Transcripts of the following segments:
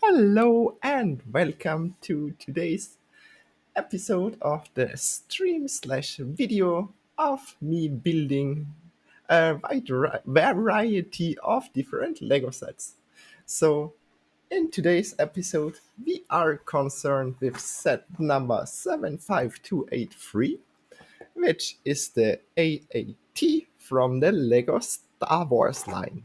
Hello and welcome to today's episode of the stream slash video of me building a wide variety of different Lego sets. So, in today's episode, we are concerned with set number 75283, which is the AAT from the Lego Star Wars line.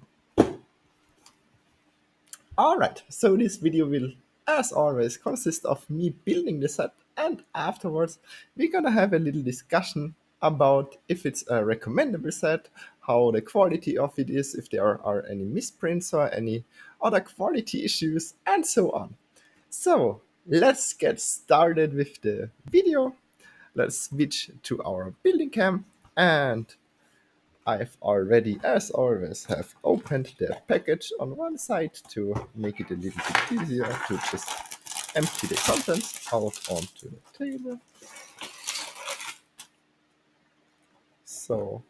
Alright, so this video will, as always, consist of me building the set, and afterwards we're gonna have a little discussion about if it's a recommendable set, how the quality of it is, if there are any misprints or any other quality issues, and so on. So, let's get started with the video. Let's switch to our building cam, and I've already, as always, have opened the package on one side to make it a little bit easier to just empty the contents out onto the table. So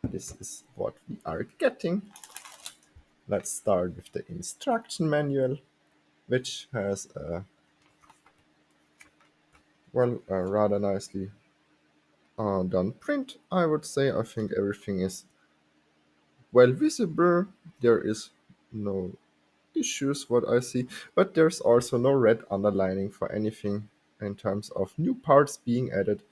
this is what we are getting. Let's start with the instruction manual, which has a rather nicely done print. I would say I think everything is well visible. There is no issues what I see, but there's also no red underlining for anything in terms of new parts being added.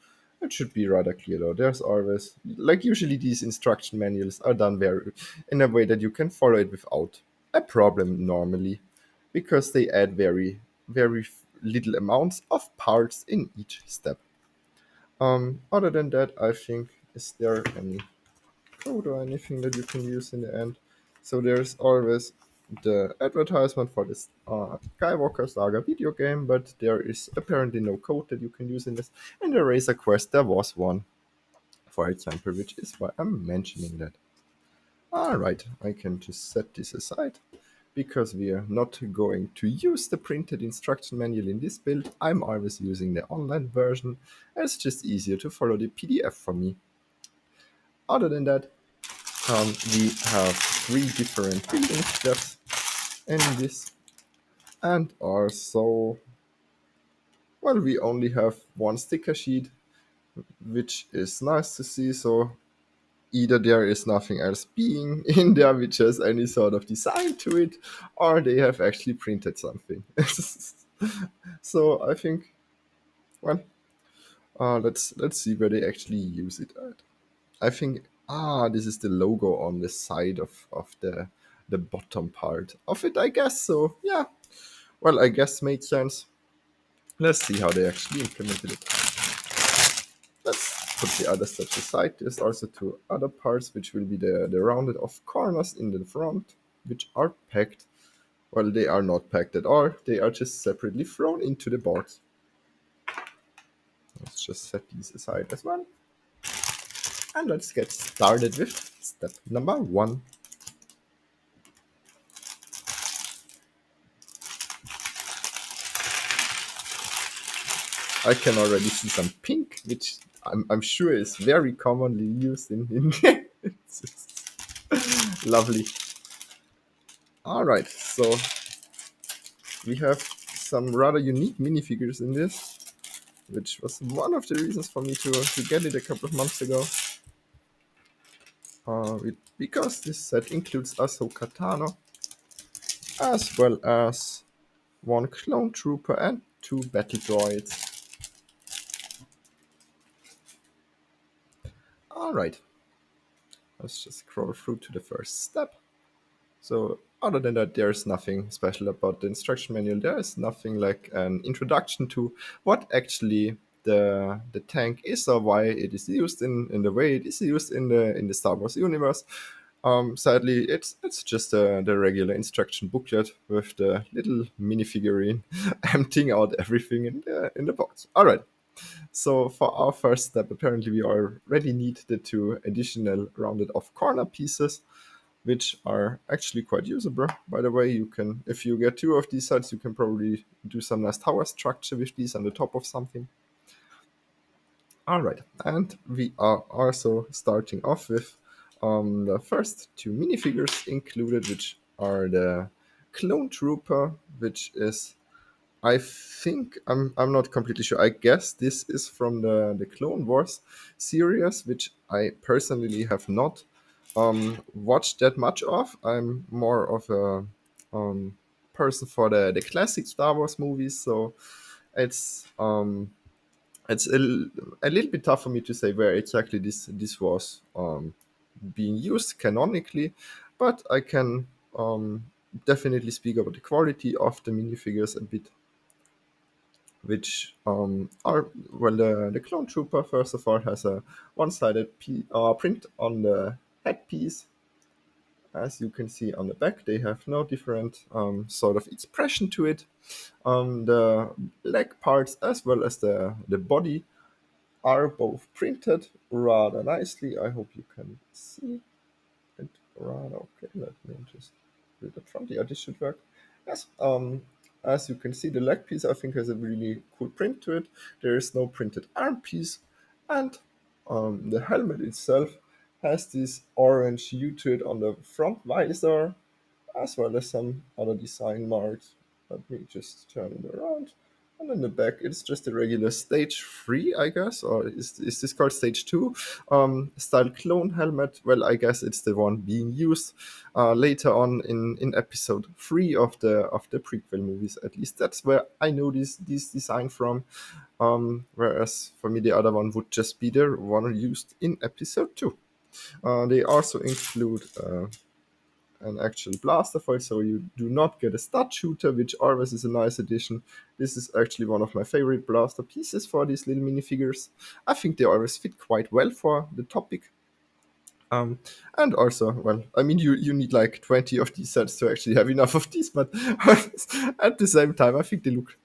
It should be rather clear though. There's always, like usually these instruction manuals are done very in a way that you can follow it without a problem normally, because they add very little amounts of parts in each step. Other than that, I think, is there any code or anything that you can use in the end? So there's always the advertisement for this Skywalker Saga video game, but there is apparently no code that you can use in this. In the Razor Quest, there was one, for example, which is why I'm mentioning that. Alright, I can just set this aside, because we are not going to use the printed instruction manual in this build. I'm always using the online version. It's just easier to follow the PDF for me. Other than that, we have 3 different building steps in this, and also, well, we only have one sticker sheet, which is nice to see. So either there is nothing else being in there which has any sort of design to it, or they have actually printed something. So I think, well, let's see where they actually use it at. I think, this is the logo on the side of the bottom part of it, I guess. So yeah, well, I guess makes sense. Let's see how they actually implemented it. Let's put the other steps aside. There's also 2 other parts, which will be the rounded off corners in the front, which are packed. Well, they are not packed at all. They are just separately thrown into the box. Let's just set these aside as well. And let's get started with step number 1. I can already see some pink, which I'm sure is very commonly used in it's lovely. Alright, so we have some rather unique minifigures in this, which was one of the reasons for me to get it a couple of months ago. Because this set includes Ahsoka Tano, as well as 1 clone trooper and 2 battle droids. Alright, let's just scroll through to the first step. So other than that, there's nothing special about the instruction manual. There is nothing like an introduction to what actually the tank is, or why it is used in the way it is used in the Star Wars universe. Sadly, it's just the regular instruction booklet with the little minifigurine emptying out everything in the box. All right. So for our first step, apparently we already need the 2 additional rounded off corner pieces, which are actually quite usable. By the way, you can, if you get 2 of these sets, you can probably do some nice tower structure with these on the top of something. All right, and we are also starting off with the first 2 minifigures included, which are the clone trooper, which is, I think, I'm not completely sure. I guess this is from the Clone Wars series, which I personally have not watched that much of. I'm more of a person for the classic Star Wars movies, so it's a little bit tough for me to say where exactly this was being used canonically, but I can definitely speak about the quality of the minifigures a bit, which are, well, the clone trooper first of all has a one-sided print on the headpiece. As you can see on the back, they have no different sort of expression to it. The leg parts as well as the body are both printed rather nicely. I hope you can see it rather okay. Let me just do it from the this should work. Yes. As you can see, the leg piece I think has a really cool print to it. There is no printed arm piece, and the helmet itself has this orange hue to it on the front visor, as well as some other design marks. Let me just turn it around. And in the back, it's just a regular stage 3, I guess, or is this called stage 2? Style clone helmet. Well, I guess it's the one being used later on in episode 3 of the prequel movies. At least that's where I know this design from. Whereas for me, the other one would just be the one used in episode 2. They also include an actual blaster foil, so you do not get a stud shooter, which always is a nice addition. This is actually one of my favorite blaster pieces for these little minifigures. I think they always fit quite well for the topic. And also, well, I mean, you need like 20 of these sets to actually have enough of these, but at the same time, I think they look.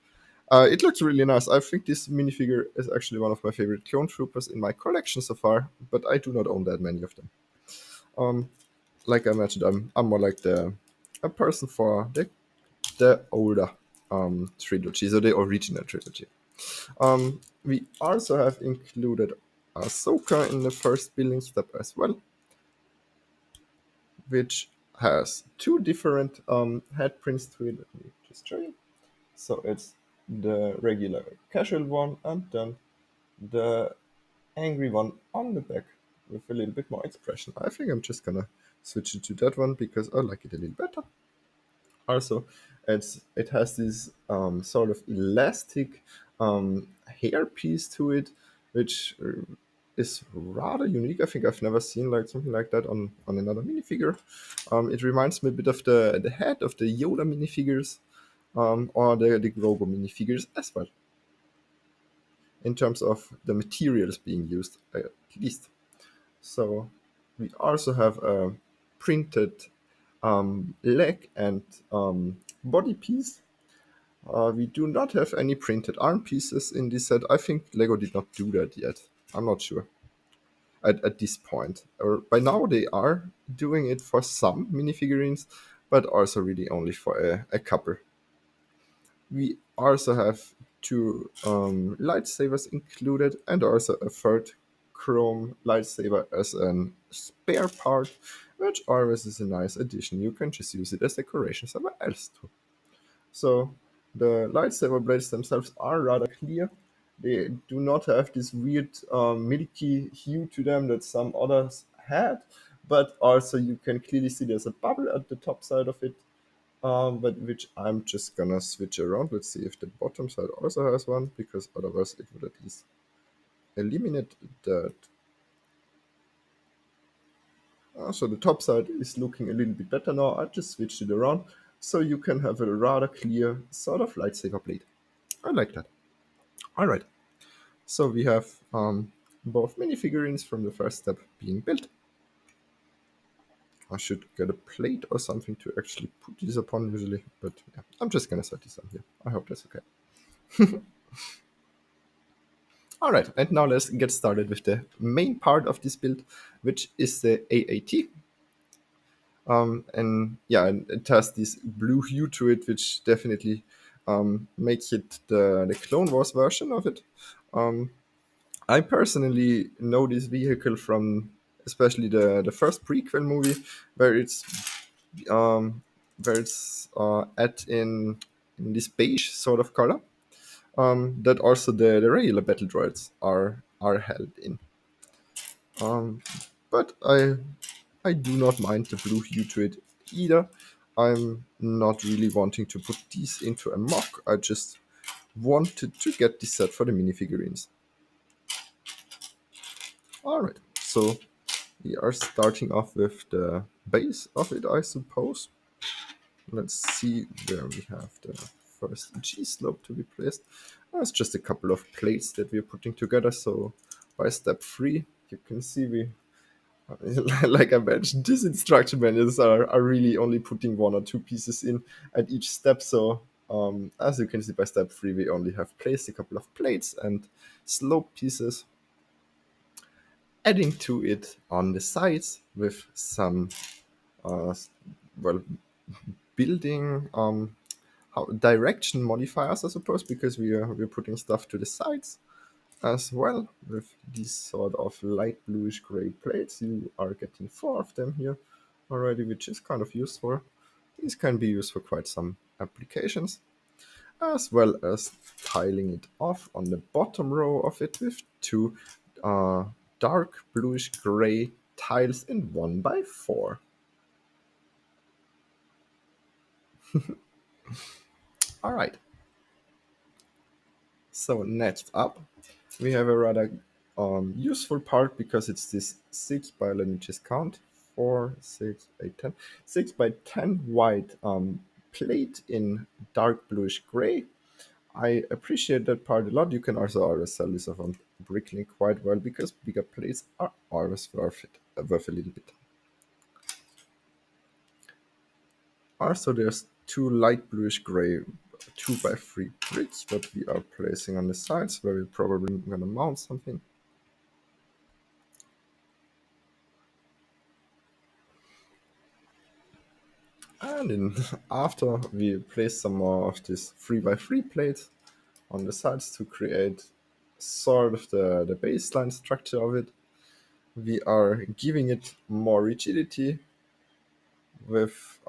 It looks really nice. I think this minifigure is actually one of my favorite clone troopers in my collection so far, but I do not own that many of them. Um, like I mentioned, I'm more like a person for the older trilogy, so the original trilogy. We also have included Ahsoka in the first building step as well, which has two different head prints to it. Let me just show you. So it's the regular casual one and then the angry one on the back with a little bit more expression. I think I'm just gonna switch it to that one because I like it a little better. Also, it has this sort of elastic hair piece to it, which is rather unique. I think I've never seen like something like that on another minifigure. It reminds me a bit of the head of the Yoda minifigures, or the Grogu minifigures as well, in terms of the materials being used, at least. So we also have a printed leg and body piece. We do not have any printed arm pieces in this set. I think Lego did not do that yet. I'm not sure at this point. Or by now they are doing it for some minifigurines, but also really only for a couple. We also have two lightsabers included, and also a third chrome lightsaber as a spare part, which always is a nice addition. You can just use it as decoration somewhere else too. So the lightsaber blades themselves are rather clear. They do not have this weird milky hue to them that some others had, but also you can clearly see there's a bubble at the top side of it, but which I'm just gonna switch around. Let's see if the bottom side also has one, because otherwise it would at least eliminate that. So the top side is looking a little bit better now. I just switched it around so you can have a rather clear sort of lightsaber blade. I like that. All right. So we have both minifigurines from the first step being built. I should get a plate or something to actually put these upon usually, but yeah, I'm just gonna set this on here. I hope that's okay. All right, and now let's get started with the main part of this build, which is the AAT. And yeah, and it has this blue hue to it, which definitely makes it the Clone Wars version of it. Um, I personally know this vehicle from especially the first prequel movie, where it's um, at in. in this beige sort of color, that also the regular battle droids are held in. Um, but I do not mind the blue hue to it either. I'm not really wanting to put these into a mock. I just wanted to get this set for the minifigurines. Alright, so we are starting off with the base of it, I suppose. Let's see where we have the first G-slope to be placed. It's just a couple of plates that we're putting together, so by step 3, you can see we, like I mentioned, these instruction manuals are really only putting one or two pieces in at each step, so as you can see by step 3, we only have placed a couple of plates and slope pieces, adding to it on the sides with some uh, well building how direction modifiers, I suppose, because we're putting stuff to the sides as well with these sort of light bluish gray plates. You are getting 4 of them here already, which is kind of useful. These can be used for quite some applications, as well as tiling it off on the bottom row of it with 2 uh, dark bluish gray tiles in 1x4. All right. So next up, we have a rather useful part because it's this 6 by, let me just count, 4, 6, 8, 10, 6 by 10 wide plate in dark bluish gray. I appreciate that part a lot. You can also always sell this off on Bricklink quite well because bigger plates are always worth a little bit. Also, there's 2 light bluish gray 2x3 bricks that we are placing on the sides where we're probably gonna mount something. And then after we place some more of this 3x3 plates on the sides to create sort of the baseline structure of it, we are giving it more rigidity with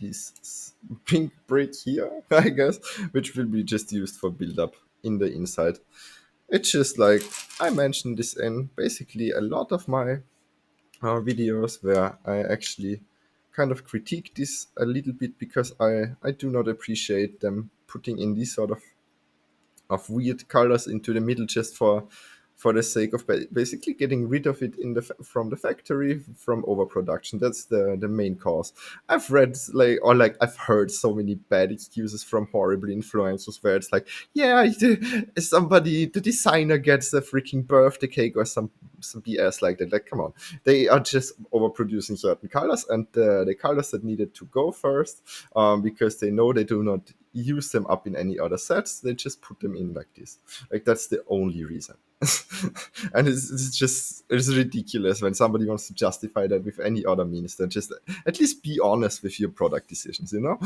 this pink brick here, I guess, which will be just used for build up in the inside. It's just like I mentioned this in basically a lot of my videos where I actually kind of critique this a little bit because I do not appreciate them putting in these sort of weird colors into the middle just for the sake of basically getting rid of it in from the factory from overproduction. That's the main cause. I've read I've heard so many bad excuses from horrible influencers where it's like, yeah, the designer gets a freaking birthday cake or some BS like that. Like, come on, they are just overproducing certain colors, and the colors that needed to go first, because they know they do not use them up in any other sets. They just put them in like this. Like, that's the only reason. And it's ridiculous when somebody wants to justify that with any other means than just at least be honest with your product decisions, you know?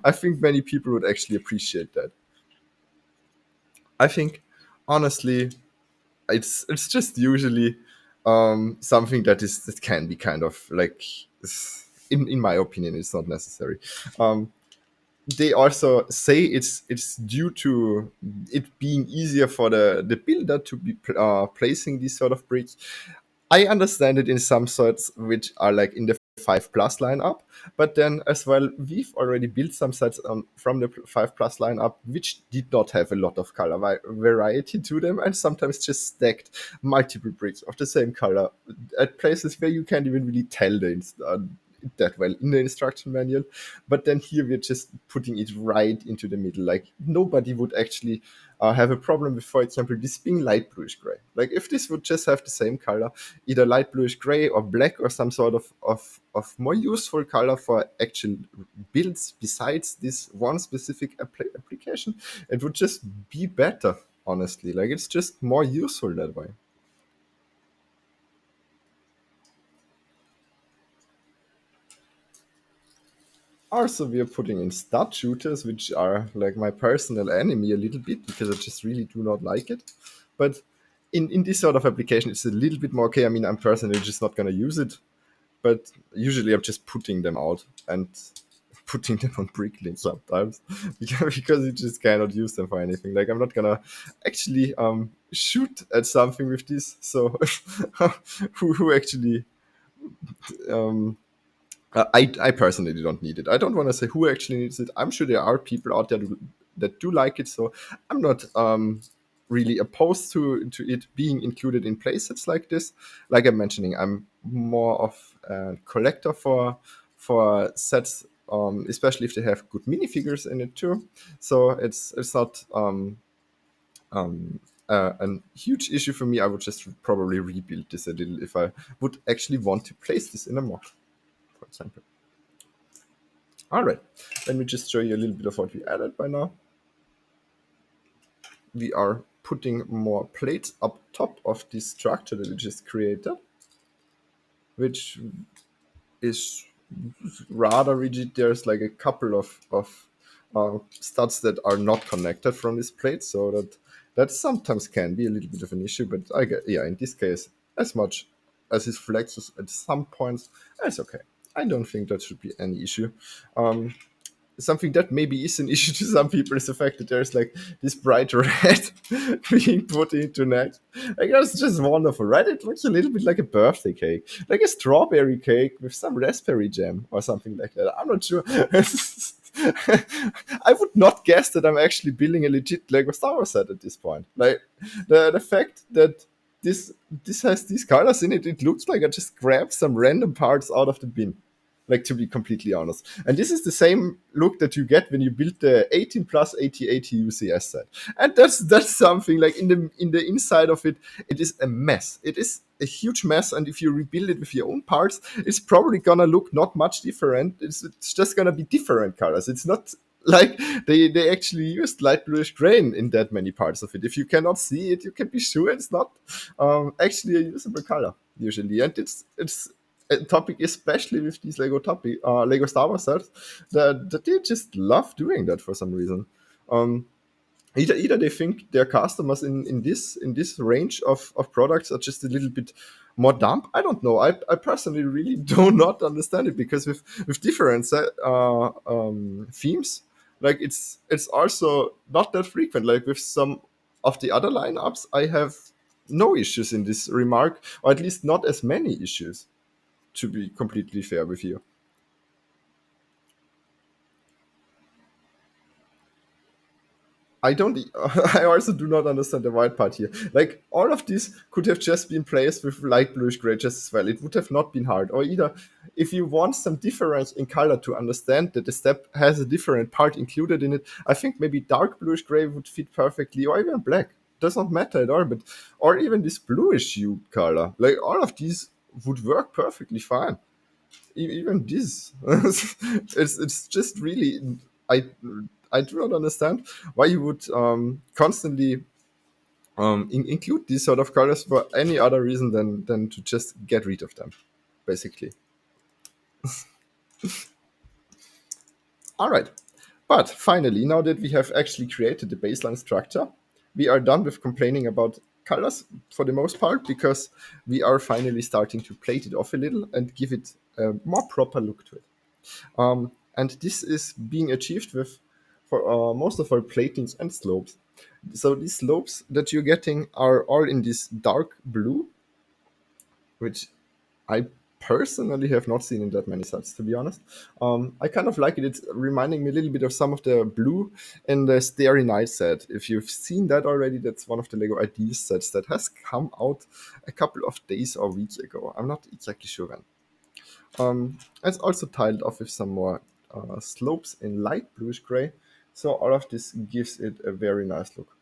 I think many people would actually appreciate that. I think, honestly, it's just usually something that can be kind of like, in my opinion, it's not necessary. They also say it's due to it being easier for the builder to be placing these sort of bricks. I understand it in some sets which are like in the 5 plus lineup, but then as well, we've already built some sets from the 5 plus lineup which did not have a lot of color variety to them, and sometimes just stacked multiple bricks of the same color at places where you can't even really tell that well in the instruction manual. But then here we're just putting it right into the middle. Like, nobody would actually have a problem with, for example, this being light bluish gray. Like, if this would just have the same color, either light bluish gray or black or some sort of more useful color for actual builds besides this one specific application, it would just be better, honestly. Like, it's just more useful that way. Also, we are putting in stud shooters, which are like my personal enemy a little bit because I just really do not like it. But in this sort of application, it's a little bit more okay. I mean, I'm personally just not going to use it, but usually I'm just putting them out. And putting them on bricklink sometimes because you just cannot use them for anything. Like I'm not gonna actually shoot at something with this. So who actually um, I personally don't need it. I don't want to say who actually needs it. I'm sure there are people out there that do like it. So I'm not really opposed to it being included in playsets like this. Like I'm mentioning, I'm more of a collector for sets, especially if they have good minifigures in it too. So it's not a huge issue for me. I would just probably rebuild this a little if I would actually want to place this in a mod, for example. All right, let me just show you a little bit of what we added by now. We are putting more plates up top of this structure that we just created, which is rather rigid. There's like a couple of studs that are not connected from this plate, so that sometimes can be a little bit of an issue. But I get, yeah, in this case, as much as it flexes at some points, that's okay. I don't think that should be any issue. Something that maybe is an issue to some people is the fact that there's like this bright red being put into next. Like that's just wonderful, right? It looks a little bit like a birthday cake, like a strawberry cake with some raspberry jam or something like that. I'm not sure. I would not guess that I'm actually building a legit Lego Star Wars set at this point. Like the fact that this has these colors in it, it looks like I just grabbed some random parts out of the bin, like to be completely honest. And this is the same look that you get when you build the 18 plus AT-AT UCS set. And that's something like in the inside of it, it is a mess. It is a huge mess, and if you rebuild it with your own parts, it's probably gonna look not much different. It's just gonna be different colors. It's not like they actually used light bluish gray in that many parts of it. If you cannot see it, you can be sure it's not actually a usable color usually. And it's a topic, especially with these Lego Star Wars sets, that they just love doing that for some reason. Um, either they think their customers in this range of products are just a little bit more dumb. I don't know. I personally really do not understand it, because with different themes, like it's also not that frequent. Like with some of the other lineups, I have no issues in this remark, or at least not as many issues, to be completely fair with you. I don't. I also do not understand the white part here. Like all of this could have just been placed with light bluish gray just as well. It would have not been hard. Or either, if you want some difference in color to understand that the step has a different part included in it, I think maybe dark bluish gray would fit perfectly, or even black. Does not matter at all. But or even this bluish hue color. Like all of these would work perfectly fine. Even this, it's just really, I I do not understand why you would constantly include these sort of colors for any other reason than to just get rid of them, basically. All right, but finally, now that we have actually created the baseline structure, we are done with complaining about colors for the most part, because we are finally starting to plate it off a little and give it a more proper look to it. And this is being achieved with for most of our platings and slopes. So these slopes that you're getting are all in this dark blue, which I personally have not seen in that many sets, to be honest. I kind of like it. It's reminding me a little bit of some of the blue in the Starry Night set. If you've seen that already, that's one of the Lego Ideas sets that has come out a couple of days or weeks ago. I'm not exactly sure when. It's also tiled off with some more slopes in light bluish gray. So all of this gives it a very nice look.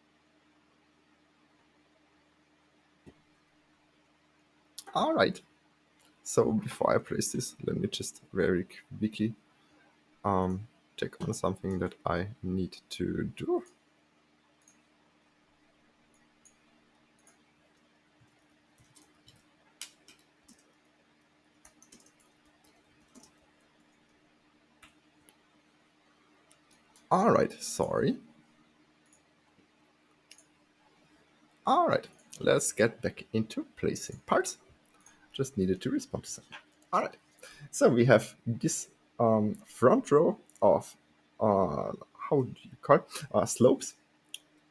All right. So before I place this, let me just very quickly check on something that I need to do. All right. Sorry. All right. Let's get back into placing parts. Just needed to respond to something. All right. So we have this front row of how do you call it? Slopes,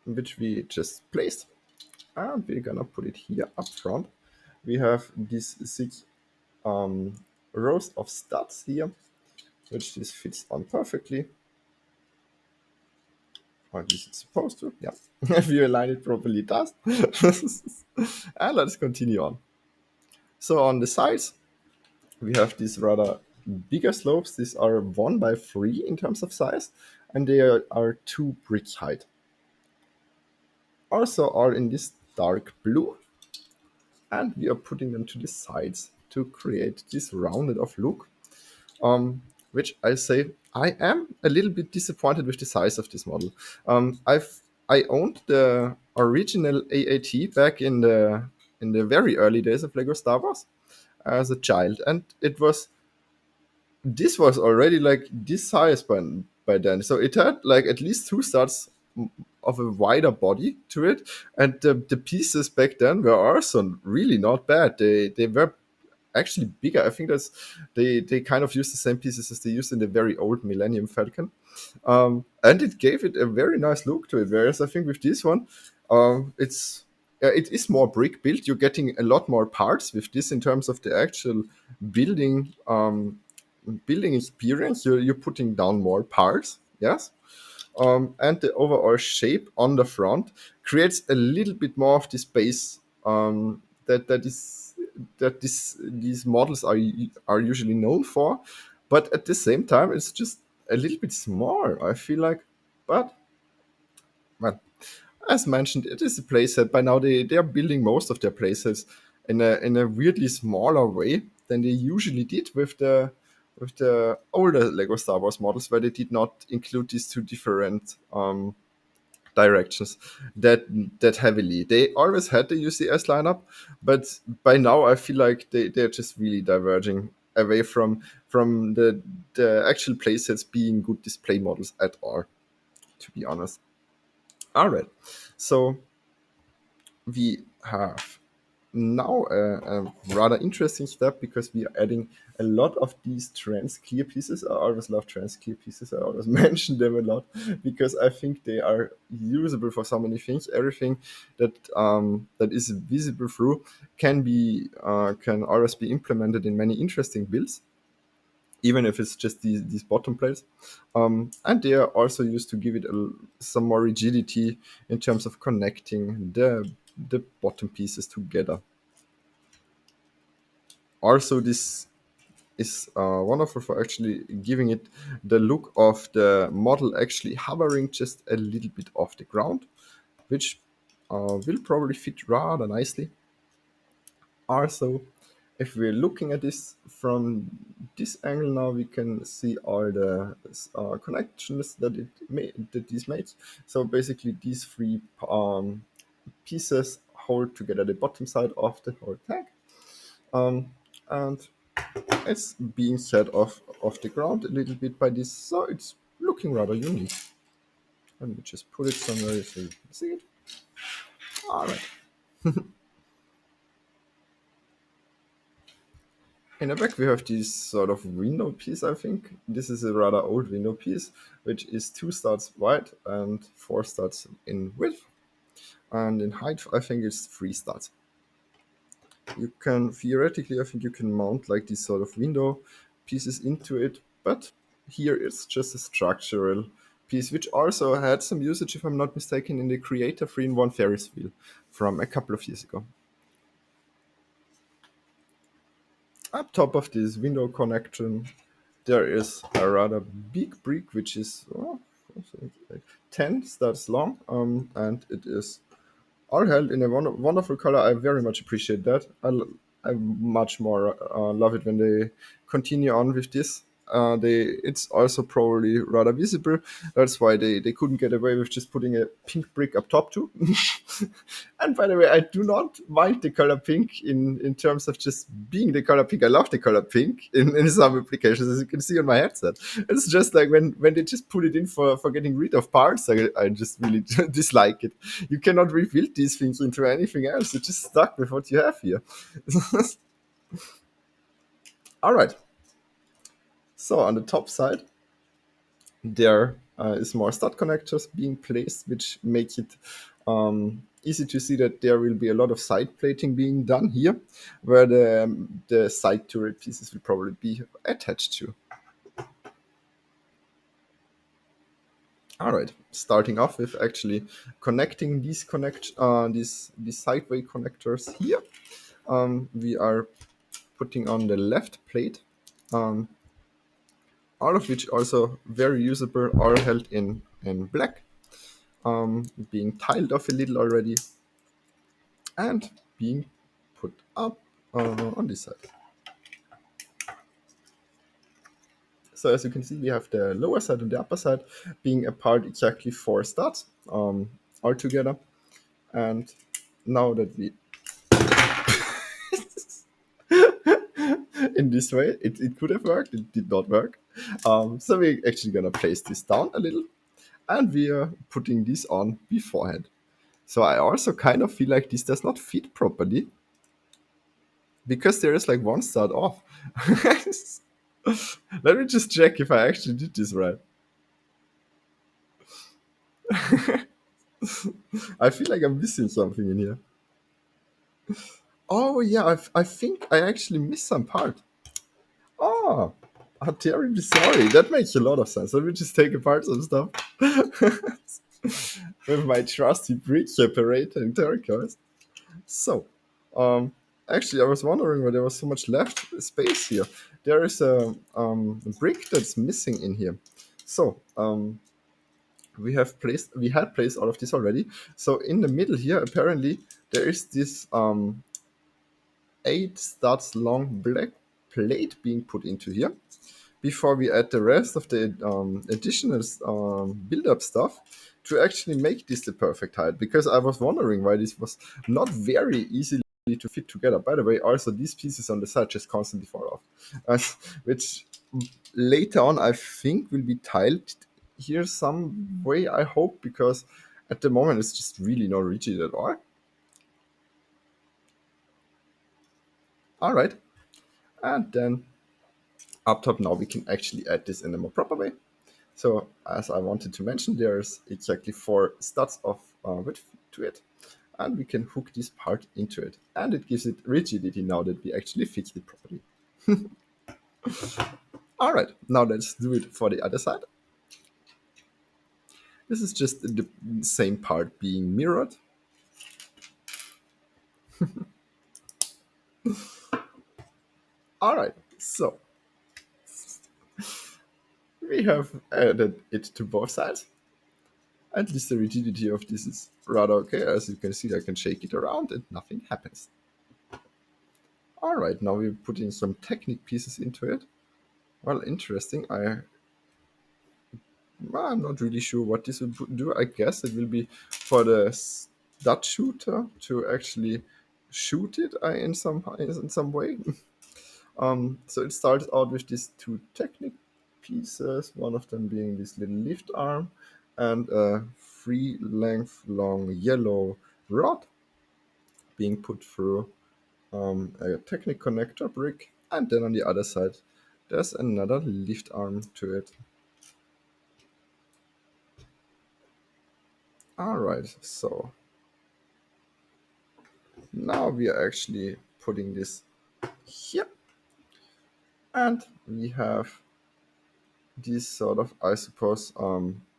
which we just placed, and we're gonna put it here up front. We have these six rows of studs here, which this fits on perfectly. Or at least it's supposed to. Yeah, if you align it properly, it does. And let's continue on. So on the sides, we have these rather bigger slopes. These are 1 by 3 in terms of size, and they are 2 brick height. Also are in this dark blue, and we are putting them to the sides to create this rounded off look. Which I say I am a little bit disappointed with the size of this model. I owned the original AAT back in the very early days of Lego Star Wars as a child, and this was already like this size by then. So it had like at least 2 studs of a wider body to it, and the pieces back then were also really not bad. They were actually bigger. I think they kind of used the same pieces as they used in the very old Millennium Falcon, and it gave it a very nice look to it. Whereas I think with this one, it is more brick built. You're getting a lot more parts with this in terms of the actual building building experience. You're putting down more parts, yes, and the overall shape on the front creates a little bit more of this base that is that these models are usually known for, but at the same time it's just a little bit small, I feel like. But well, as mentioned, it is a playset. By now they are building most of their playsets in a weirdly smaller way than they usually did with the older Lego Star Wars models, where they did not include these two different directions that heavily. They always had the UCS lineup, but by now I feel like they're just really diverging away from the actual playsets being good display models at all, to be honest. All right, so we have now a rather interesting step, because we are adding a lot of these trans clear pieces. I always love trans clear pieces. I always mention them a lot because I think they are usable for so many things. Everything that is visible through can always be implemented in many interesting builds, even if it's just these bottom plates. And they are also used to give it some more rigidity in terms of connecting the bottom pieces together. Also, this is wonderful for actually giving it the look of the model actually hovering just a little bit off the ground, which will probably fit rather nicely. Also, if we're looking at this from this angle now, we can see all the connections that this makes. So basically, these three pieces hold together the bottom side of the whole tank, and it's being set off the ground a little bit by this, so it's looking rather unique. Let me just put it somewhere so you can see it. All right. In the back, we have this sort of window piece, I think. This is a rather old window piece, which is 2 studs wide and 4 studs in width. And in height, I think it's 3 studs. You can, theoretically, I think you can mount like these sort of window pieces into it, but here it's just a structural piece, which also had some usage, if I'm not mistaken, in the Creator 3-in-1 Ferris wheel from a couple of years ago. Up top of this window connection, there is a rather big brick, which is 10 studs long, and it is all held in a wonderful color. I very much appreciate that. I much more love it when they continue on with this. It's also probably rather visible. That's why they couldn't get away with just putting a pink brick up top too. And by the way, I do not mind the color pink in terms of just being the color pink. I love the color pink in some applications, as you can see on my headset. It's just like when they just put it in for getting rid of parts, I just really dislike it. You cannot rebuild these things into anything else. You're just stuck with what you have here. All right. So on the top side, There is more stud connectors being placed, which make it easy to see that there will be a lot of side plating being done here, where the side turret pieces will probably be attached to. All right, starting off with actually connecting these sideway connectors here. We are putting on the left plate, um, all of which also very usable, all held in black, being tiled off a little already, and being put up on this side. So as you can see, we have the lower side and the upper side being apart exactly 4 studs altogether. And now that we in this way, it could have worked, it did not work. So we're actually gonna place this down a little, and we are putting this on beforehand. So I also kind of feel like this does not fit properly because there is like 1 stud off. Let me just check if I actually did this right. I feel like I'm missing something in here. Oh yeah, I think I actually missed some part. Oh, I'm terribly sorry. That makes a lot of sense. Let me just take apart some stuff with my trusty brick separator and turquoise. So, um, actually, I was wondering why there was so much left space here. There is a brick that's missing in here. So, we had placed all of this already. So in the middle here, apparently there is this 8 studs long black plate being put into here before we add the rest of the additional build-up stuff to actually make this the perfect height. Because I was wondering why this was not very easily to fit together. By the way, also these pieces on the side just constantly fall off, which later on I think will be tiled here some way, I hope, because at the moment it's just really not rigid at all. All right, and then up top now we can actually add this in a more proper way. So as I wanted to mention, there's exactly 4 studs of width to it, and we can hook this part into it, and it gives it rigidity now that we actually fixed it properly. All right, now let's do it for the other side. This is just the same part being mirrored. All right, so we have added it to both sides. At least the rigidity of this is rather okay. As you can see, I can shake it around and nothing happens. All right, now we're putting some Technic pieces into it. Well, interesting. I'm not really sure what this will do. I guess it will be for the stud shooter to actually shoot it in some way. So it starts out with these 2 Technic pieces, one of them being this little lift arm and a 3 length long yellow rod being put through a Technic connector brick, and then on the other side there's another lift arm to it. Alright, so now we are actually putting this here, and we have this sort of, I suppose,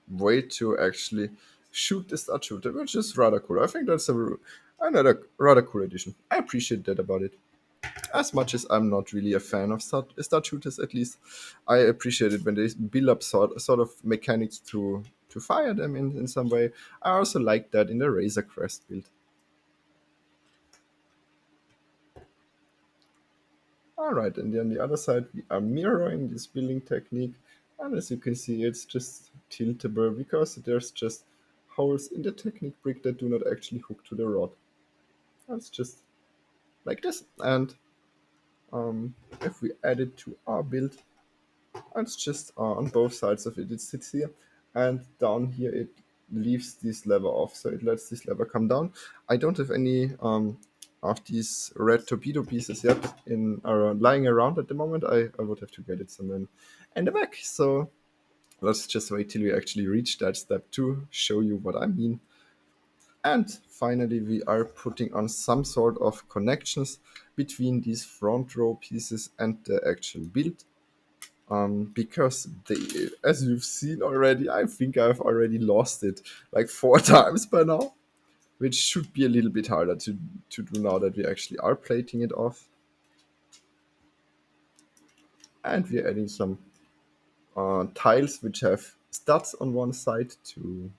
way to actually shoot the stud shooter, which is rather cool. I think that's another rather cool addition. I appreciate that about it. As much as I'm not really a fan of stud shooters, at least I appreciate it when they build up sort of mechanics to fire them in some way. I also like that in the Razor Crest build. Alright, and then on the other side we are mirroring this building technique, and as you can see it's just tiltable because there's just holes in the Technic brick that do not actually hook to the rod. That's just like this, and if we add it to our build, it's just on both sides of it. It sits here, and down here it leaves this lever off, so it lets this lever come down. I don't have any of these red torpedo pieces yet lying around at the moment. I would have to get it somewhere in the back. So let's just wait till we actually reach that step to show you what I mean. And finally, we are putting on some sort of connections between these front row pieces and the actual build. Because they, as you've seen already, I think I've already lost it like 4 times by now, which should be a little bit harder to do now that we actually are plating it off. And we're adding some tiles which have studs on one side to...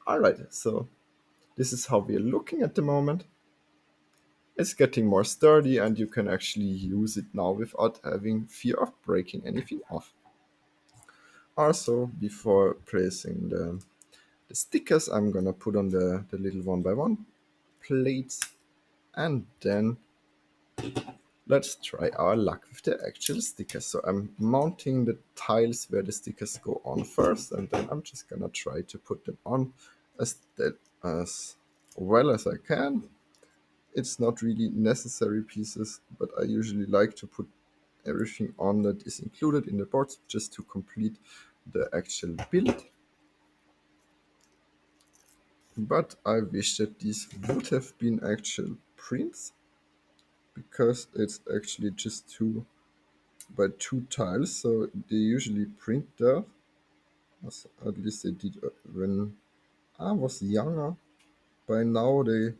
Alright, so this is how we're looking at the moment. It's getting more sturdy and you can actually use it now without having fear of breaking anything off. Also, before placing the stickers, I'm gonna put on the little 1x1 plates, and then let's try our luck with the actual stickers. So I'm mounting the tiles where the stickers go on first, and then I'm just gonna try to put them on as well as I can. It's not really necessary pieces, but I usually like to put everything on that is included in the boards just to complete the actual build. But I wish that these would have been actual prints, because it's actually just 2x2 tiles, so they usually print that. At least they did when I was younger. By now they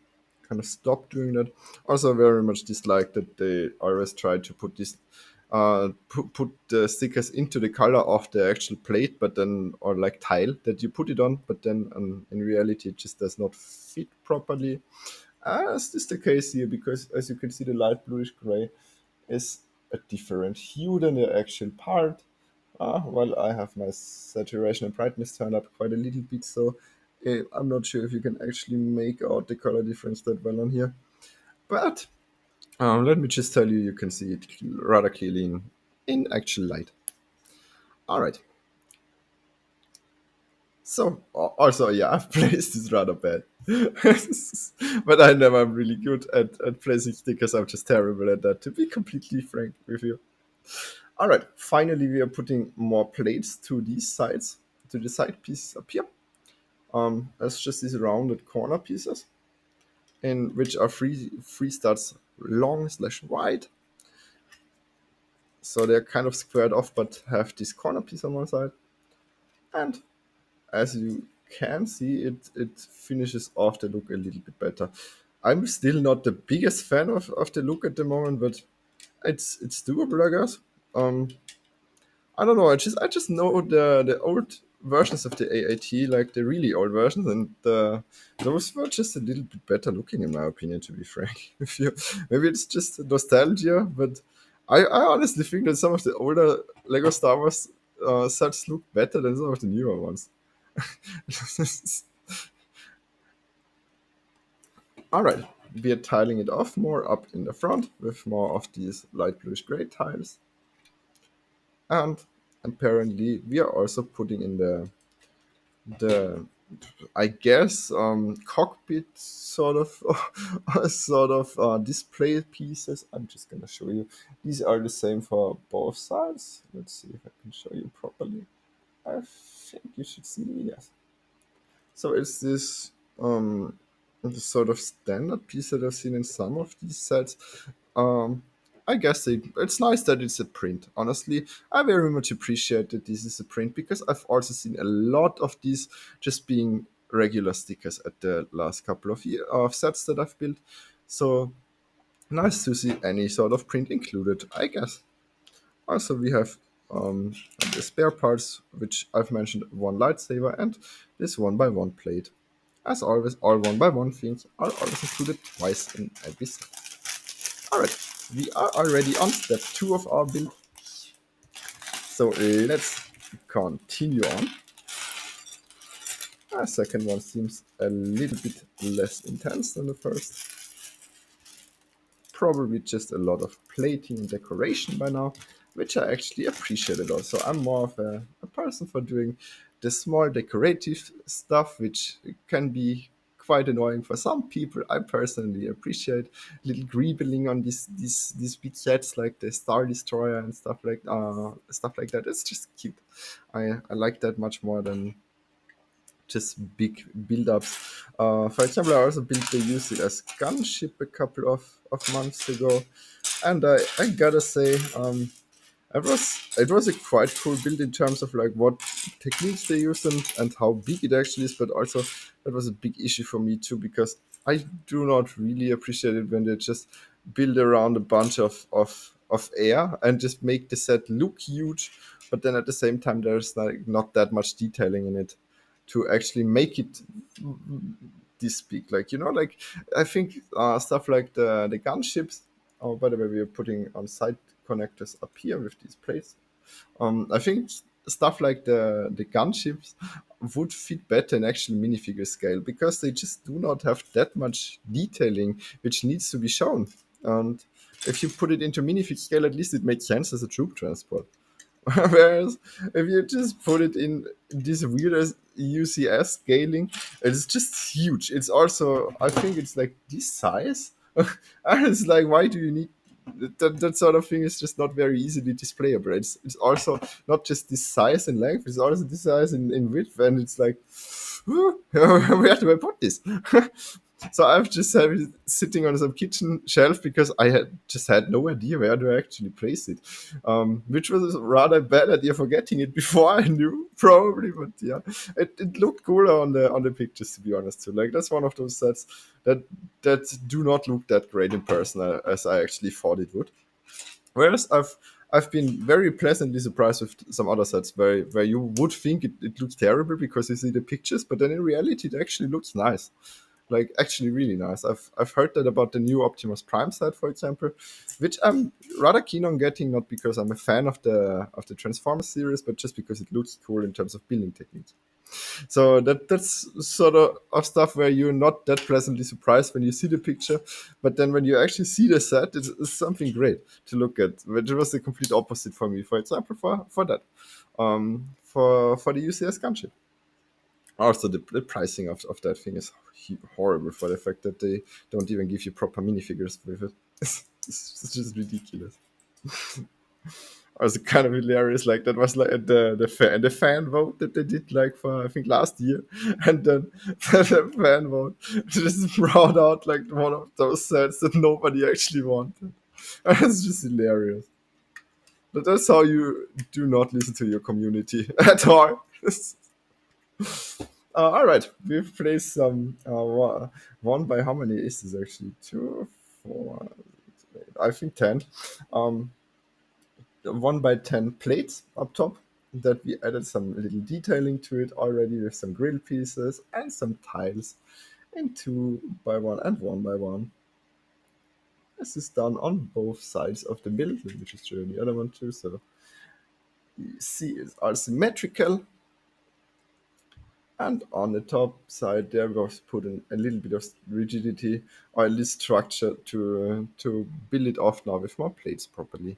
kind of stopped doing that. Also, very much dislike that they always try to put this put the stickers into the color of the actual plate, but then, or like tile that you put it on, but then in reality it just does not fit properly. As is the case here, because as you can see, the light bluish gray is a different hue than the actual part. Well, I have my saturation and brightness turned up quite a little bit, so I'm not sure if you can actually make out the color difference that well on here. But let me just tell you, you can see it rather clearly in actual light. All right. So, also, yeah, I've placed this rather bad. But I know I'm really good at placing stickers. I'm just terrible at that, to be completely frank with you. All right, finally, we are putting more plates to these sides, to the side pieces up here. That's just these rounded corner pieces, in which are three studs long slash wide. So they're kind of squared off, but have this corner piece on one side. And as you can see, it finishes off the look a little bit better. I'm still not the biggest fan of the look at the moment, but it's doable, I guess. I don't know. I just know the old versions of the AAT, like the really old versions, and those were just a little bit better looking, in my opinion. To be frank, if you maybe it's just nostalgia, but I honestly think that some of the older Lego Star Wars sets look better than some of the newer ones. All right, we are tiling it off more up in the front with more of these light bluish gray tiles, and apparently we are also putting in the I guess cockpit sort of display pieces. I'm just gonna show you. These are the same for both sides. Let's see if I can show you properly. I think you should see, yes. So it's this sort of standard piece that I've seen in some of these sets. Um, I guess it's nice that it's a print. Honestly, I very much appreciate that this is a print, because I've also seen a lot of these just being regular stickers at the last couple of sets that I've built. So nice to see any sort of print included, I guess. Also, we have the spare parts, which I've mentioned, one lightsaber and this 1x1 plate. As always, all 1x1 things are always included twice in every set. Alright, we are already on step 2 of our build. So let's continue on. Our second one seems a little bit less intense than the first. Probably just a lot of plating and decoration by now, which I actually appreciated also. I'm more of a person for doing the small decorative stuff, which can be quite annoying for some people. I personally appreciate little greebling on these big sets like the Star Destroyer and stuff like that. It's just cute. I like that much more than just big build-ups. For example, I also built the UCS gunship a couple of months ago, and I gotta say, it was a quite cool build in terms of like what techniques they use and how big it actually is, but also that was a big issue for me too because I do not really appreciate it when they just build around a bunch of air and just make the set look huge, but then at the same time there's like not that much detailing in it to actually make it this big. Like like I think stuff like the gunships. Oh, by the way, we are putting on side connectors up here with these plates. I think stuff like the gunships would fit better in actual minifigure scale because they just do not have that much detailing which needs to be shown. And if you put it into minifigure scale, at least it makes sense as a troop transport. Whereas if you just put it in this weird UCS scaling, it's just huge. It's also, I think it's like this size. And it's like, why do you need that sort of thing is just not very easily displayable. It's also not just this size and length, it's also this size in width, and it's like, where do I put this? So I've just have it sitting on some kitchen shelf because I had no idea where to actually place it, which was a rather bad idea for getting it before I knew probably. But yeah, it looked cooler on the pictures to be honest too. Like that's one of those sets that do not look that great in person as I actually thought it would. Whereas I've been very pleasantly surprised with some other sets where you would think it looks terrible because you see the pictures, but then in reality it actually looks nice. Like actually really nice. I've heard that about the new Optimus Prime set, for example, which I'm rather keen on getting, not because I'm a fan of the Transformers series, but just because it looks cool in terms of building techniques. So that's sort of stuff where you're not that pleasantly surprised when you see the picture, but then when you actually see the set, it's something great to look at. Which was the complete opposite for me, for example, for that, for the UCS gunship. Also, the pricing of that thing is horrible for the fact that they don't even give you proper minifigures with it. It's just ridiculous. Also kind of hilarious. Like that was like the fan vote that they did like for I think last year, and then the fan vote just brought out like one of those sets that nobody actually wanted. It's just hilarious. But that's how you do not listen to your community at all. All right, we've placed some. One by how many is this actually? Two, four, I think 10. Um, 1 by 10 plates up top that we added some little detailing to it already with some grill pieces and some tiles in 2 by 1 and 1 by 1. This is done on both sides of the build. Let me just show you the other one too. So you see it's all symmetrical. And on the top side there was put in a little bit of rigidity or at least structure to build it off now with more plates properly.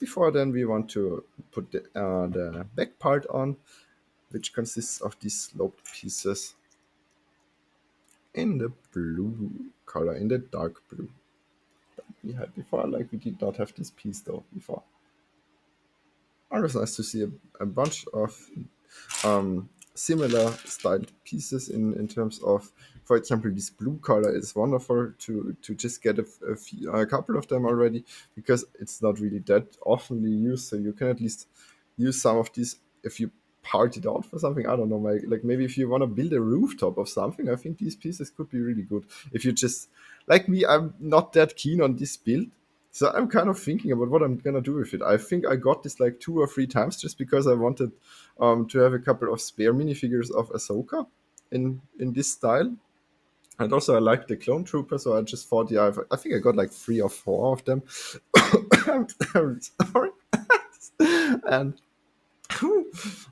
Before then we want to put the back part on, which consists of these sloped pieces in the blue color, in the dark blue that we had before. Like we did not have this piece though before. Always nice to see a bunch of similar styled pieces in terms of, for example, this blue color is wonderful to just get a couple of them already because it's not really that oftenly used. So you can at least use some of these if you part it out for something. I don't know, like maybe if you want to build a rooftop of something, I think these pieces could be really good. If you just like me, I'm not that keen on this build. So I'm kind of thinking about what I'm gonna do with it. I think I got this like 2 or 3 times just because I wanted to have a couple of spare minifigures of Ahsoka in this style. And also I like the clone trooper, so I just thought, yeah, I think I got like 3 or 4 of them. I'm sorry. And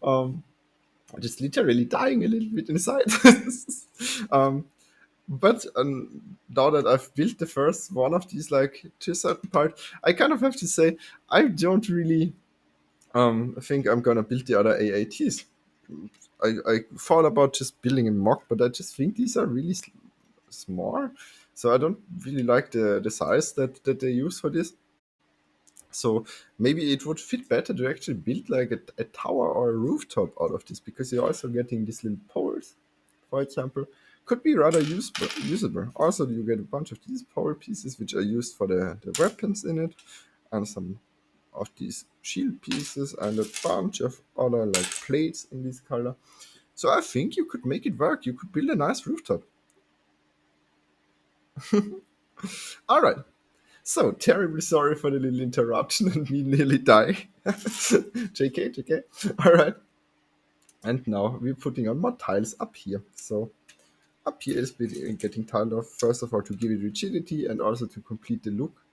um, just literally dying a little bit inside. um, but now that I've built the first one of these, like to a certain part, I kind of have to say I don't really think I'm gonna build the other AATs. I thought about just building a mock, but I just think these are really small. So I don't really like the size that they use for this. So maybe it would fit better to actually build like a tower or a rooftop out of this, because you're also getting these little poles, for example. Could be rather usable. Also, you get a bunch of these pole pieces which are used for the weapons in it, and some of these shield pieces, and a bunch of other like plates in this color. So I think you could make it work. You could build a nice rooftop. All right. So terribly sorry for the little interruption and me nearly die. JK, JK. All right. And now we're putting on more tiles up here. So up here is getting tiled off, first of all, to give it rigidity and also to complete the look.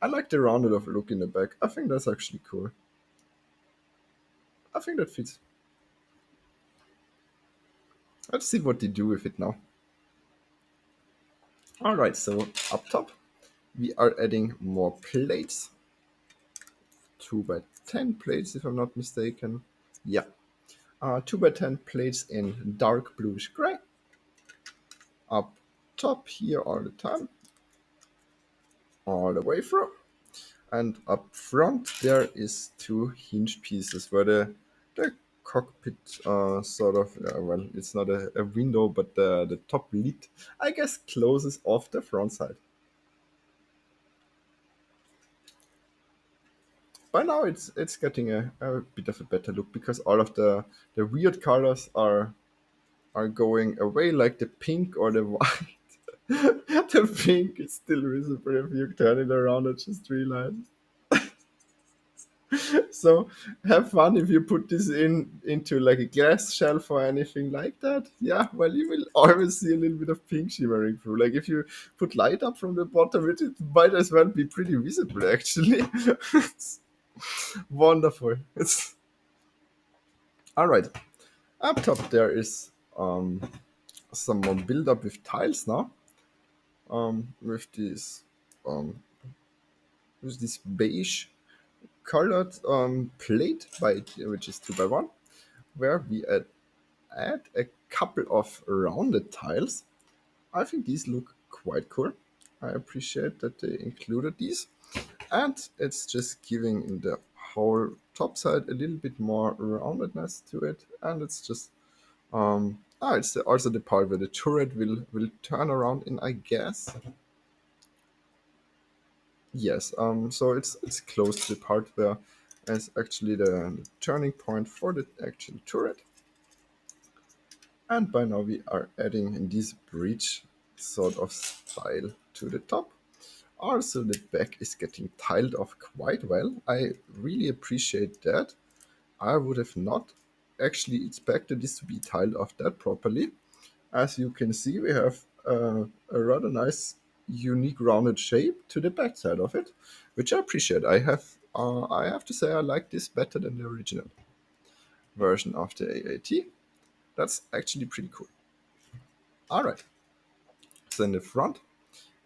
I like the rounded off look in the back. I think that's actually cool. I think that fits. Let's see what they do with it now. All right, so up top, we are adding more plates. 2 by 10 plates, if I'm not mistaken. Yeah, 2 by 10 plates in dark bluish gray. Up top here all the time, all the way through. And up front there is 2 hinge pieces where the cockpit sort of, well, it's not a window, but the top lid, I guess, closes off the front side. By now it's getting a bit of a better look, because all of the weird colors are going away, like the pink or the white. The pink is still visible if you turn it around. I just realized. So have fun if you put this into like a glass shelf or anything like that. Yeah, well, you will always see a little bit of pink shimmering through. Like if you put light up from the bottom, it might as well be pretty visible actually. It's wonderful. It's all right. Up top there is some more build up with tiles now. With this um, with this beige colored plate by which is 2 by 1, where we add a couple of rounded tiles. I think these look quite cool. I appreciate that they included these, and it's just giving the whole top side a little bit more roundedness to it, and it's just it's also the part where the turret will turn around in, I guess. Yes, so it's close to the part where is actually the turning point for the actual turret. And by now we are adding this bridge sort of style to the top. Also, the back is getting tiled off quite well. I really appreciate that. I would have not actually expected this to be tiled off that properly. As you can see, we have a rather nice, unique rounded shape to the backside of it, which I appreciate. I have to say, I like this better than the original version of the AAT. That's actually pretty cool. All right. So in the front,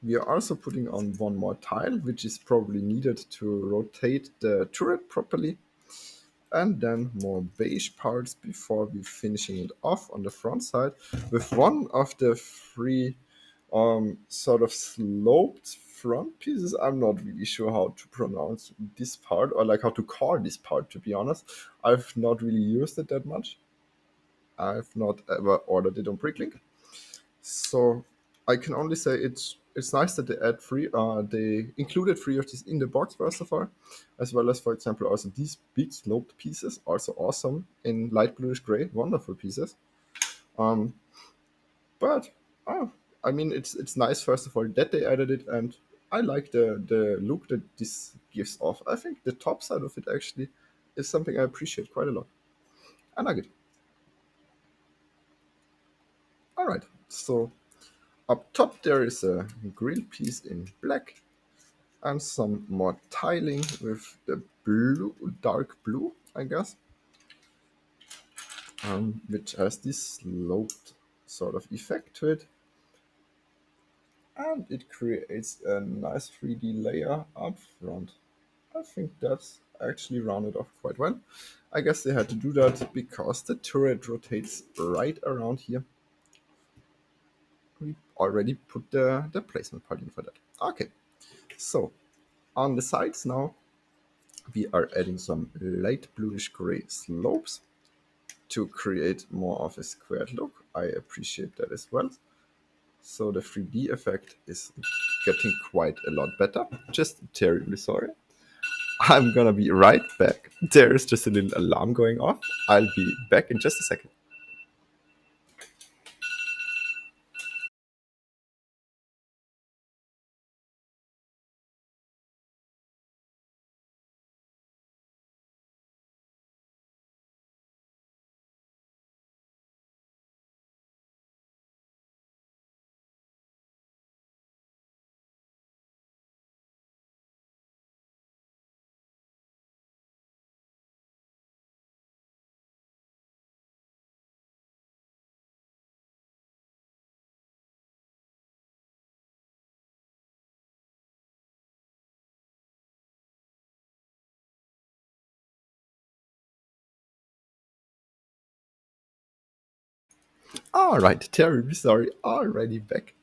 we are also putting on one more tile, which is probably needed to rotate the turret properly, and then more beige parts before we finishing it off on the front side with one of the 3 sort of sloped front pieces. I'm not really sure how to pronounce this part, or like how to call this part, to be honest. I've not really used it that much. I've not ever ordered it on Bricklink. So I can only say it's nice that they add 3. They included 3 of these in the box first of all, as well as, for example, also these big sloped pieces, also awesome in light bluish gray, wonderful pieces. Um, but oh, I mean, it's nice first of all that they added it, and I like the look that this gives off. I think the top side of it actually is something I appreciate quite a lot. I like it. All right, so up top there is a grill piece in black and some more tiling with the blue, dark blue, I guess, which has this sloped sort of effect to it, and it creates a nice 3D layer up front. I think that's actually rounded off quite well. I guess they had to do that because the turret rotates right around here. We already put the placement part in for that. Okay, so on the sides now, we are adding some light bluish gray slopes to create more of a squared look. I appreciate that as well. So the 3D effect is getting quite a lot better. Just terribly sorry. I'm gonna be right back. There is just a little alarm going off. I'll be back in just a second. All right, terribly sorry. Already back.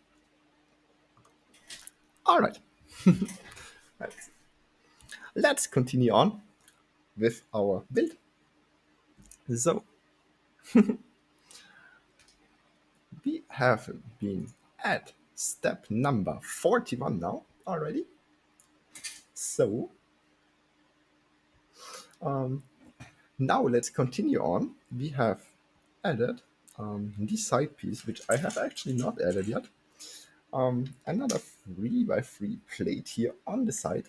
All right. Let's continue on with our build. So we have been at step number 41 now already. So now let's continue on. We have added the side piece, which I have actually not added yet. Another 3x3 plate here on the side.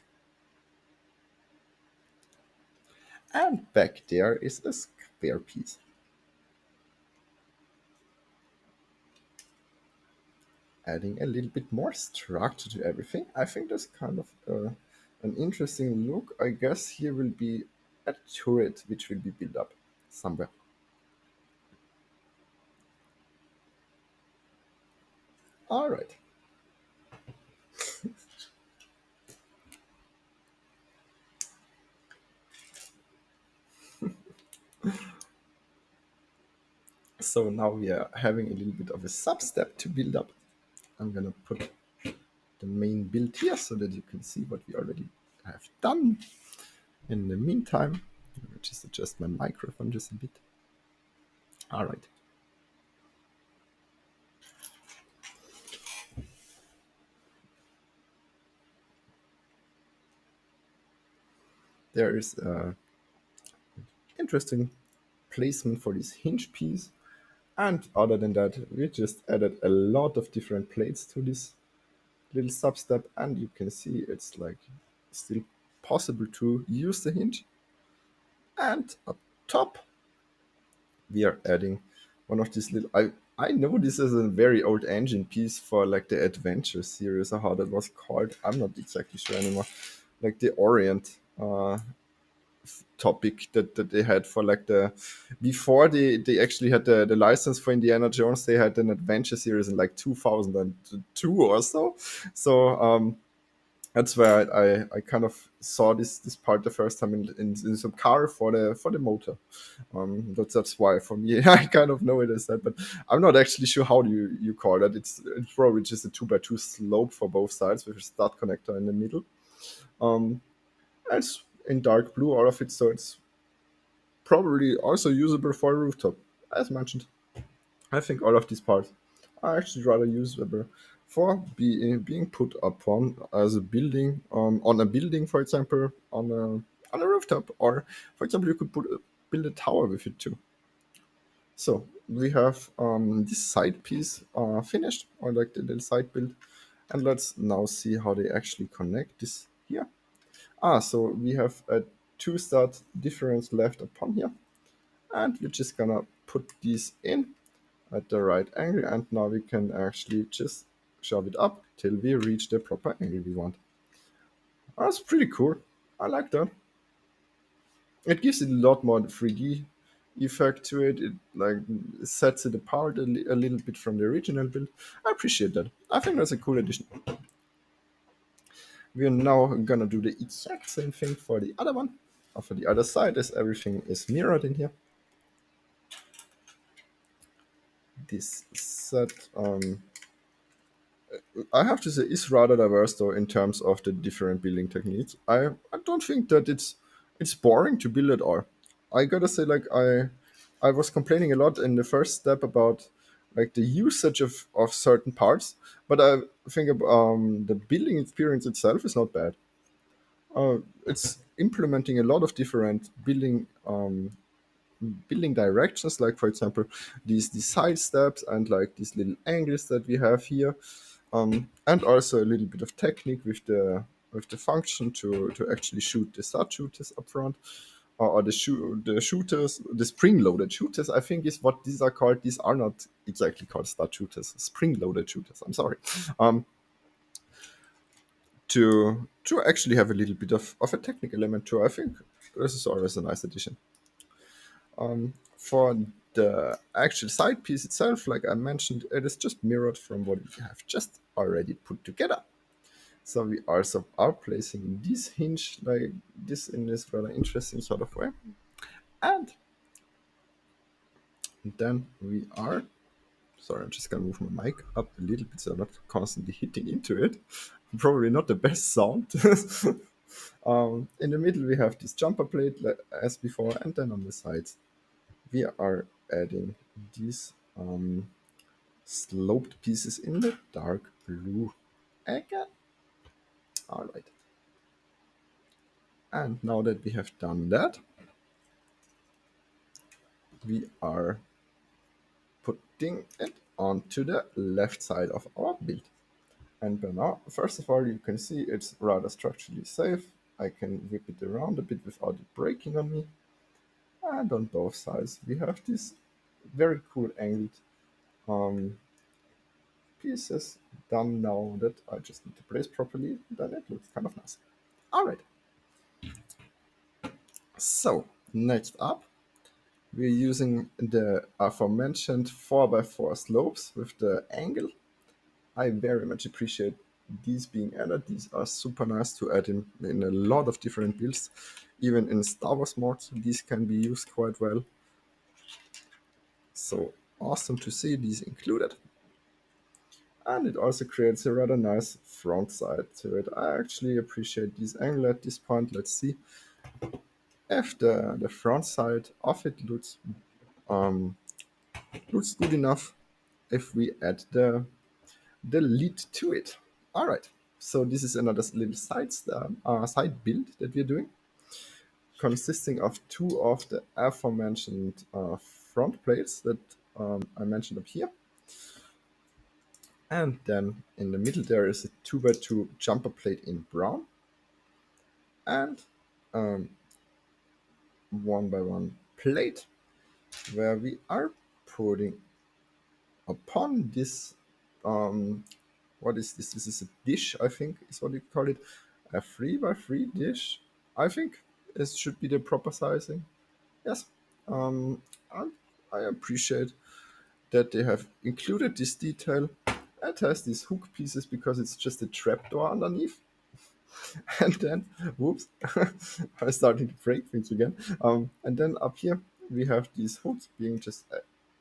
And back there is a square piece. Adding a little bit more structure to everything. I think that's kind of an interesting look. I guess here will be a turret which will be built up somewhere. All right. So now we are having a little bit of a sub-step to build up. I'm gonna put the main build here so that you can see what we already have done. In the meantime, I'll just adjust my microphone just a bit. All right. There is a interesting placement for this hinge piece. And other than that, we just added a lot of different plates to this little sub-step, and you can see it's like still possible to use the hinge. And up top, we are adding one of these little. I know this is a very old engine piece for like the Adventure series or how that was called. I'm not exactly sure anymore. Like the Orient topic that they had for like the before they actually had the license for Indiana Jones. They had an adventure series in like 2002 or so. So that's where I kind of saw this part the first time in some car for the motor. That's why for me I kind of know it as that, but I'm not actually sure how do you call that. It's probably just a 2x2 slope for both sides with a stud connector in the middle. Um, it's in dark blue, all of it, so it's probably also usable for a rooftop, as mentioned. I think all of these parts are actually rather usable for being put upon as a building, on a building, for example, on a rooftop, or for example, you could build a tower with it too. So we have this side piece finished, or like the little side build, and let's now see how they actually connect this here. So we have a two stud difference left upon here, and we're just gonna put these in at the right angle, and now we can actually just shove it up till we reach the proper angle we want. That's pretty cool. I like that. It gives it a lot more 3D effect to it. It like sets it apart a little bit from the original build. I appreciate that. I think that's a cool addition. We are now gonna do the exact same thing for the other one. for the other side, as everything is mirrored in here. This set, I have to say, is rather diverse though in terms of the different building techniques. I don't think that it's boring to build at all. I gotta say, like I was complaining a lot in the first step about like the usage of certain parts, but I think the building experience itself is not bad. It's implementing a lot of different building directions, like for example these side steps and like these little angles that we have here, and also a little bit of technique with the function to actually shoot the stud shooters up front, or the shooters, the spring loaded shooters, I think is what these are called. These are not exactly called stud shooters, spring loaded shooters, I'm sorry. To actually have a little bit of a technical element too. I think this is always a nice addition. For the actual side piece itself, like I mentioned, it is just mirrored from what we have just already put together. So we also are placing this hinge like this in this rather interesting sort of way. And then we are, sorry, I'm just gonna move my mic up a little bit so I'm not constantly hitting into it. Probably not the best sound. In the middle we have this jumper plate as before, and then on the sides we are adding these sloped pieces in the dark blue again. All right. And now that we have done that, we are putting it onto the left side of our build. And by now, first of all, you can see it's rather structurally safe. I can whip it around a bit without it breaking on me. And on both sides, we have these very cool angled um, pieces done now that I just need to place properly. Then it looks kind of nice. All right. So next up, we're using the aforementioned 4x4 slopes with the angle. I very much appreciate these being added. These are super nice to add in a lot of different builds. Even in Star Wars mods, these can be used quite well. So awesome to see these included. And it also creates a rather nice front side to it. I actually appreciate this angle at this point. Let's see if the front side of it um, looks good enough if we add the lead to it. All right. So this is another little side build that we're doing, consisting of two of the aforementioned front plates that I mentioned up here. And then in the middle there is a 2x2 jumper plate in brown, and 1x1 plate where we are putting upon this what is this? This is a dish, I think, is what you call it. A 3x3 dish. I think it should be the proper sizing. Yes. Um, I, I appreciate that they have included this detail. It has these hook pieces because it's just a trapdoor underneath. And then, whoops, I'm starting to break things again. And then up here, we have these hooks being just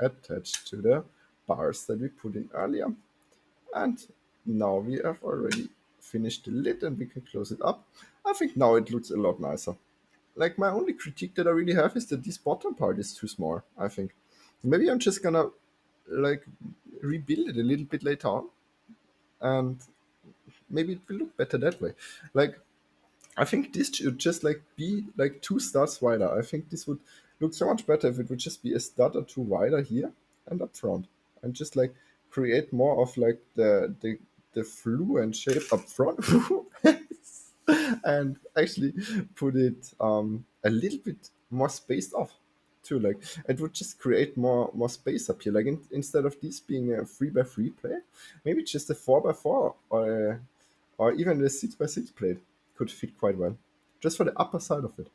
attached to the bars that we put in earlier. And now we have already finished the lid and we can close it up. I think now it looks a lot nicer. Like my only critique that I really have is that this bottom part is too small, I think. Maybe I'm just gonna like rebuild it a little bit later on, and maybe it will look better that way. Like I think this should just like be like two studs wider. I think this would look so much better if it would just be a stud or two wider here and up front, and just like create more of like the fluent shape up front, and actually put it a little bit more spaced off too. Like it would just create more space up here. Like instead of this being a 3x3 plate, maybe just a 4x4 or even a 6x6 plate could fit quite well, just for the upper side of it.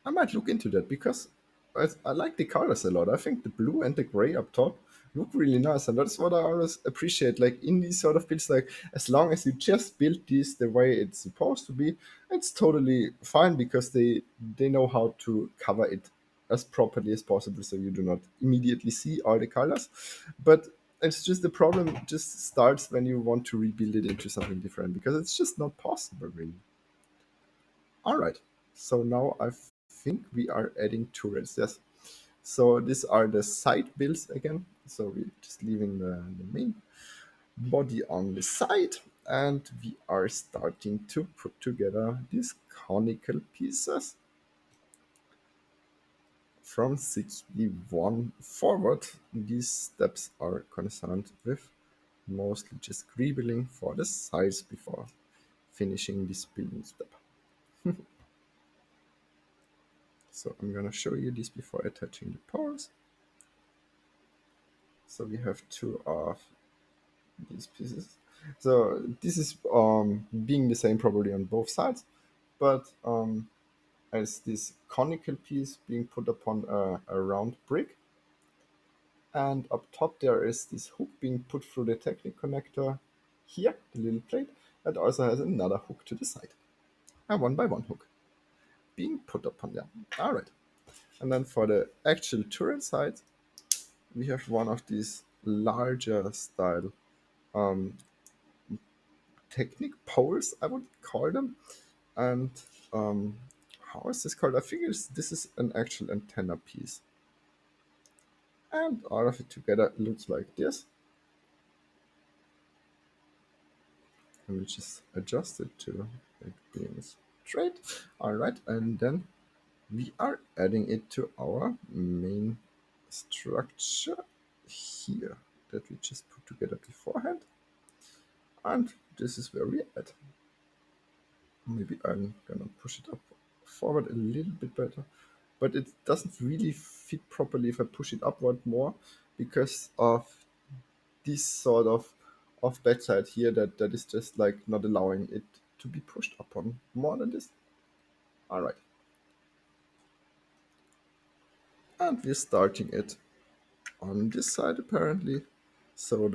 I might look into that because I like the colors a lot. I think the blue and the gray up top look really nice, and that's what I always appreciate. Like in these sort of builds, like as long as you just build this the way it's supposed to be, it's totally fine because they know how to cover it as properly as possible, so you do not immediately see all the colors. But it's just the problem just starts when you want to rebuild it into something different because it's just not possible really. All right, so now I think we are adding turrets. Yes. So these are the side builds again. So we're just leaving the main body on the side, and we are starting to put together these conical pieces from 61 forward. These steps are concerned with mostly just greebling for the sides before finishing this building step. So I'm gonna show you this before attaching the powers. So we have two of these pieces. So this is being the same probably on both sides, but as this conical piece being put upon a round brick, and up top there is this hook being put through the Technic connector here, the little plate, that also has another hook to the side. A one by one hook being put upon there. Alright. And then for the actual turret side, we have one of these larger style um, Technic poles, I would call them. And um, how is this called? I think this is an actual antenna piece. And all of it together looks like this. Let me just adjust it to it being straight. All right, and then we are adding it to our main structure here that we just put together beforehand. And this is where we add. Maybe I'm gonna push it up forward a little bit better, but it doesn't really fit properly if I push it upward more because of this sort of backside here that is just like not allowing it to be pushed upon more than this. All right, and we're starting it on this side apparently. So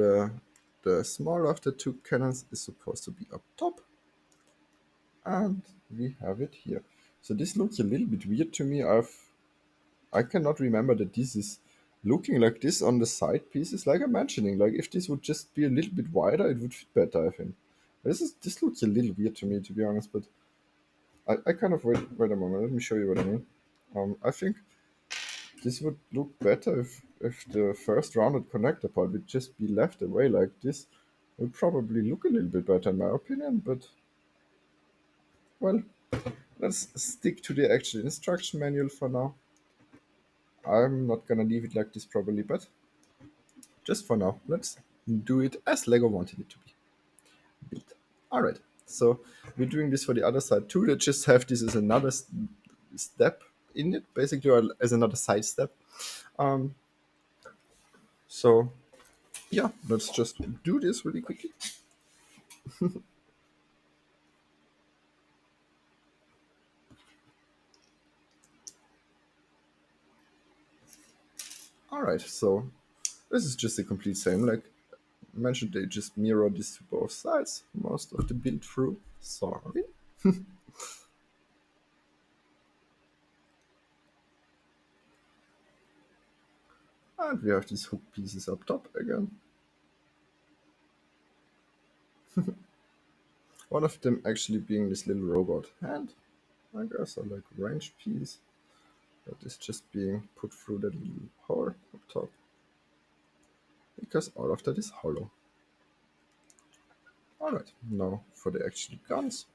the smaller of the two cannons is supposed to be up top, and we have it here. So this looks a little bit weird to me. I cannot remember that this is looking like this on the side pieces. Like I'm mentioning, like if this would just be a little bit wider, it would fit better. I think this looks a little weird to me, to be honest. But I kind of wait a moment. Let me show you what I mean. I think this would look better if the first rounded connector part would just be left away like this. It would probably look a little bit better in my opinion. But well, let's stick to the actual instruction manual for now. I'm not gonna leave it like this probably, but just for now, let's do it as Lego wanted it to be built. All right, so we're doing this for the other side too. Let's just have this as another step in it, basically, or as another side step. Um, so yeah, let's just do this really quickly. All right, so this is just the complete same. Like I mentioned, they just mirror this to both sides most of the build through. Sorry. And we have these hook pieces up top again. One of them actually being this little robot hand, I guess, or like range piece that is just being put through that little hole up top because all of that is hollow. Alright, now for the actual guns.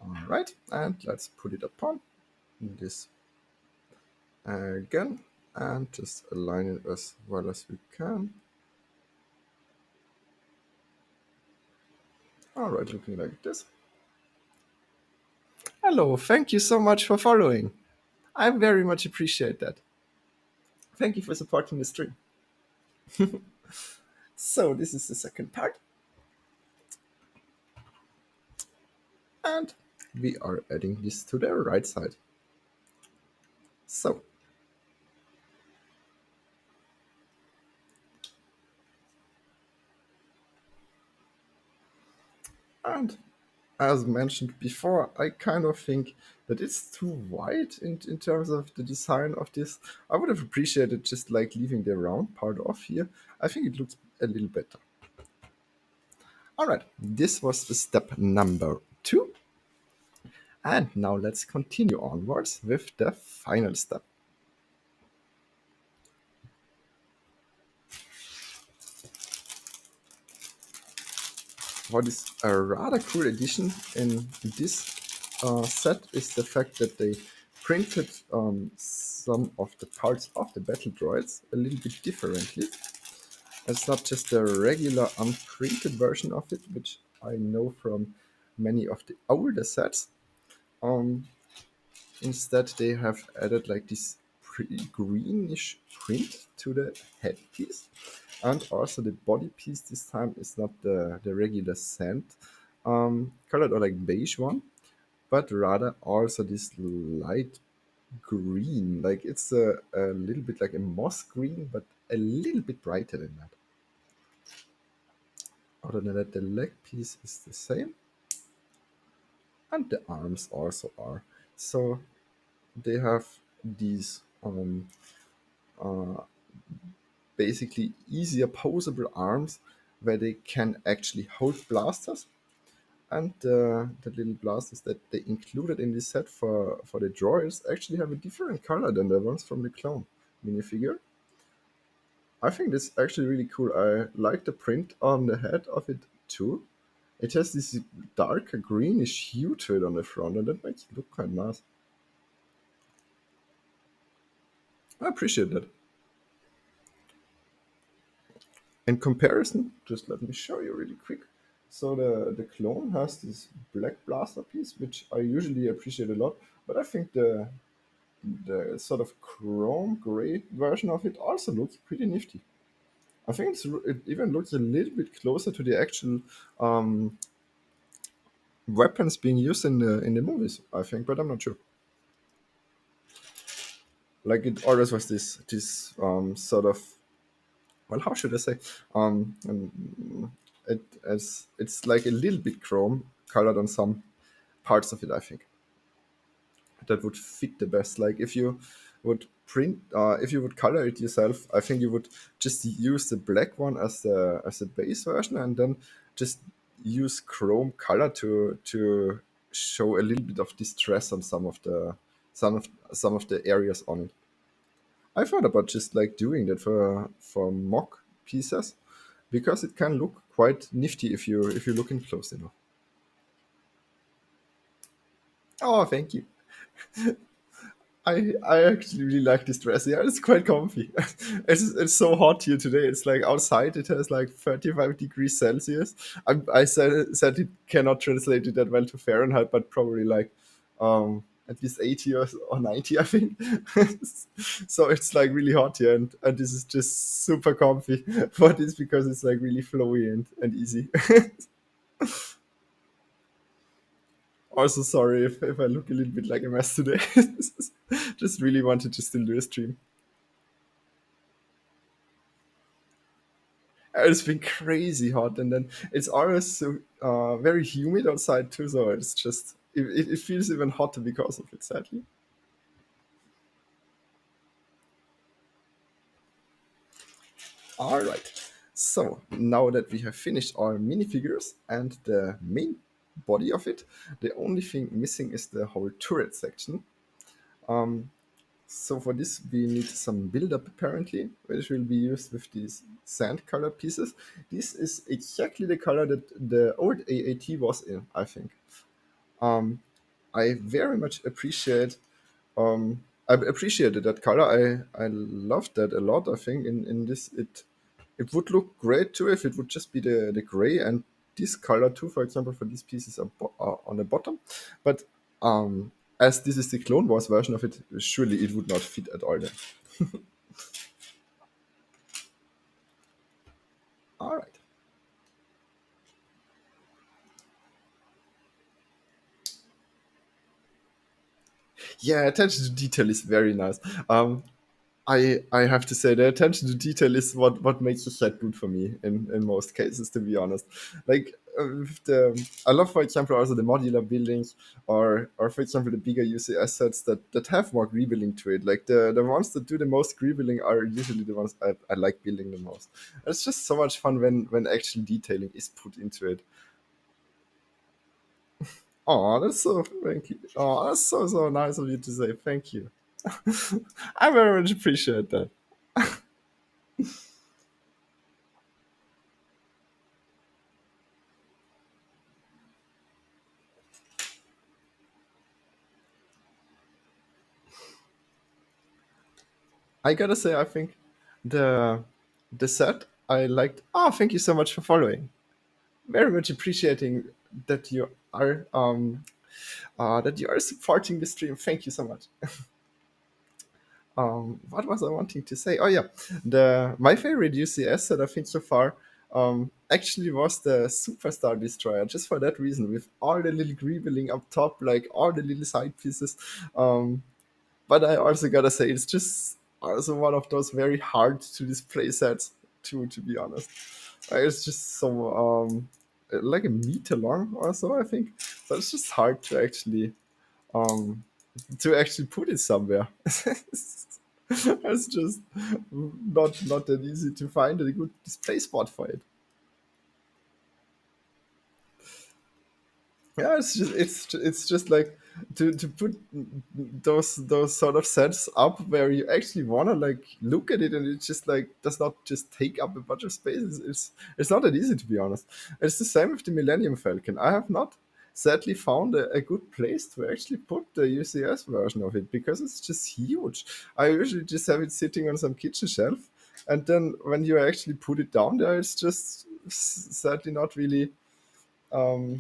Alright, and let's put it upon this again and just align it as well as we can. Alright, looking like this. Hello, thank you so much for following. I very much appreciate that. Thank you for supporting the stream. So this is the second part, and we are adding this to the right side. So, and as mentioned before, I kind of think that it's too wide in terms of the design of this. I would have appreciated just like leaving the round part off here. I think it looks a little better. All right, this was step number 2. And now let's continue onwards with the final step. What is a rather cool addition in this set is the fact that they printed some of the parts of the battle droids a little bit differently. It's not just a regular unprinted version of it, which I know from many of the older sets. Um, Instead, they have added like this greenish print to the headpiece, and also the body piece this time is not the regular sand colored or like beige one, but rather also this light green. Like it's a little bit like a moss green, but a little bit brighter than that. Other than that, the leg piece is the same, and the arms also are. So they have these basically easier posable arms where they can actually hold blasters. And the little blasters that they included in this set for the droids actually have a different color than the ones from the clone minifigure. I think this is actually really cool. I like the print on the head of it too. It has this darker greenish hue to it on the front, and that makes it look quite nice. I appreciate that. In comparison, just let me show you really quick. So the clone has this black blaster piece, which I usually appreciate a lot, but I think the sort of chrome gray version of it also looks pretty nifty. I think it even looks a little bit closer to the actual weapons being used in the movies. I think, but I'm not sure. Like it always was this sort of, well, how should I say? It as it's like a little bit chrome colored on some parts of it. I think that would fit the best. Like if you would if you would color it yourself, I think you would just use the black one as the base version, and then just use chrome color to show a little bit of distress on some of the areas on it. I thought about just like doing that for mock pieces because it can look quite nifty if you look in close enough. Oh, thank you. I actually really like this dress. Yeah, it's quite comfy. It's so hot here today. It's like outside it has like 35 degrees Celsius. I said it cannot translate it that well to Fahrenheit, but probably like at least 80 or 90, I think. So it's like really hot here, and this is just super comfy. But it's because it's like really flowy and easy. Also, sorry if I look a little bit like a mess today. Just really wanted to still do a stream. It's been crazy hot, and then it's always so very humid outside too. So it's just it feels even hotter because of it. Sadly. All right. So now that we have finished our minifigures and the main body of it, the only thing missing is the whole turret section. So for this, we need some build-up apparently, which will be used with these sand color pieces. This is exactly the color that the old AAT was in, I think. Um, I very much I appreciated that color. I loved that a lot. I think in this it would look great too if it would just be the gray and this color too. For example, for these pieces on the bottom, but as this is the Clone Wars version of it, surely it would not fit at all. Then. All Yeah, attention to detail is very nice. I have to say the attention to detail is what makes a set good for me in most cases, to be honest. Like with I love, for example, also the modular buildings, or for example the bigger UC assets that have more greebuilding to it. Like the ones that do the most greebuilding are usually the ones I like building the most. It's just so much fun when actual detailing is put into it. Oh, that's so thank you. Oh, that's so nice of you to say. Thank you. I very much appreciate that. I gotta say, I think the the set I liked. Oh, thank you so much for following. Very much appreciating that you are that you are supporting the stream. Thank you so much. What was I wanting to say? Oh yeah, the my favorite UCS set I think so far actually was the Superstar Destroyer. Just for that reason, with all the little greebling up top, like all the little side pieces. Um, but I also gotta say it's just also one of those very hard to display sets to be honest. It's just so like a meter long or so I think. So it's just hard um to actually put it somewhere. It's just not that easy to find a good display spot for it. Yeah, it's just like to put those sort of sets up where you actually wanna like look at it, and it just like does not just take up a bunch of space. It's not that easy, to be honest. It's the same with the Millennium Falcon. I have not sadly found a good place to actually put the UCS version of it because it's just huge. I usually just have it sitting on some kitchen shelf, and then when you actually put it down there, it's just sadly not really um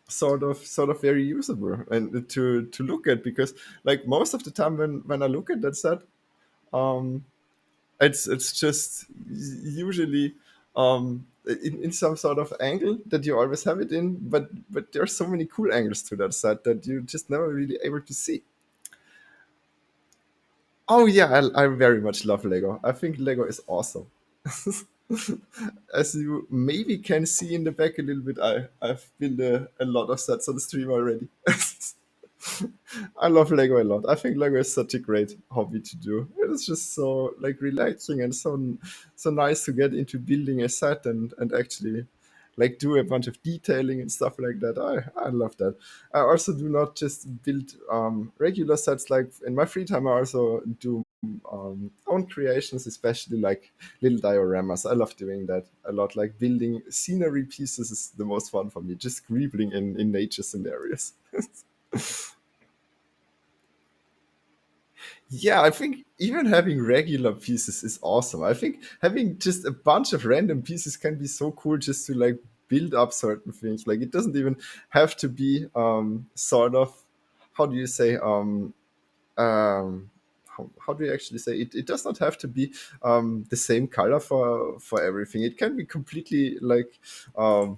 sort of very usable and to look at, because like most of the time when I look at that set, um it's just usually in some sort of angle that you always have it in, but there are so many cool angles to that set that you just never really able to see. Oh yeah, I very much love Lego. I think Lego is awesome. As you maybe can see in the back a little bit, I've built a lot of sets on the stream already. I love Lego a lot. I think Lego is such a great hobby to do. It's just so like relaxing and so nice to get into building a set and actually like do a bunch of detailing and stuff like that. I love that. I also do not just build regular sets. Like in my free time, I also do own creations, especially like little dioramas. I love doing that a lot. Like building scenery pieces is the most fun for me. Just scribbling in nature scenarios. Yeah, I think even having regular pieces is awesome. I think having just a bunch of random pieces can be so cool just to like build up certain things. Like it doesn't even have to be sort of, how do you say um how do you actually say it? It does not have to be the same color for everything. It can be completely like a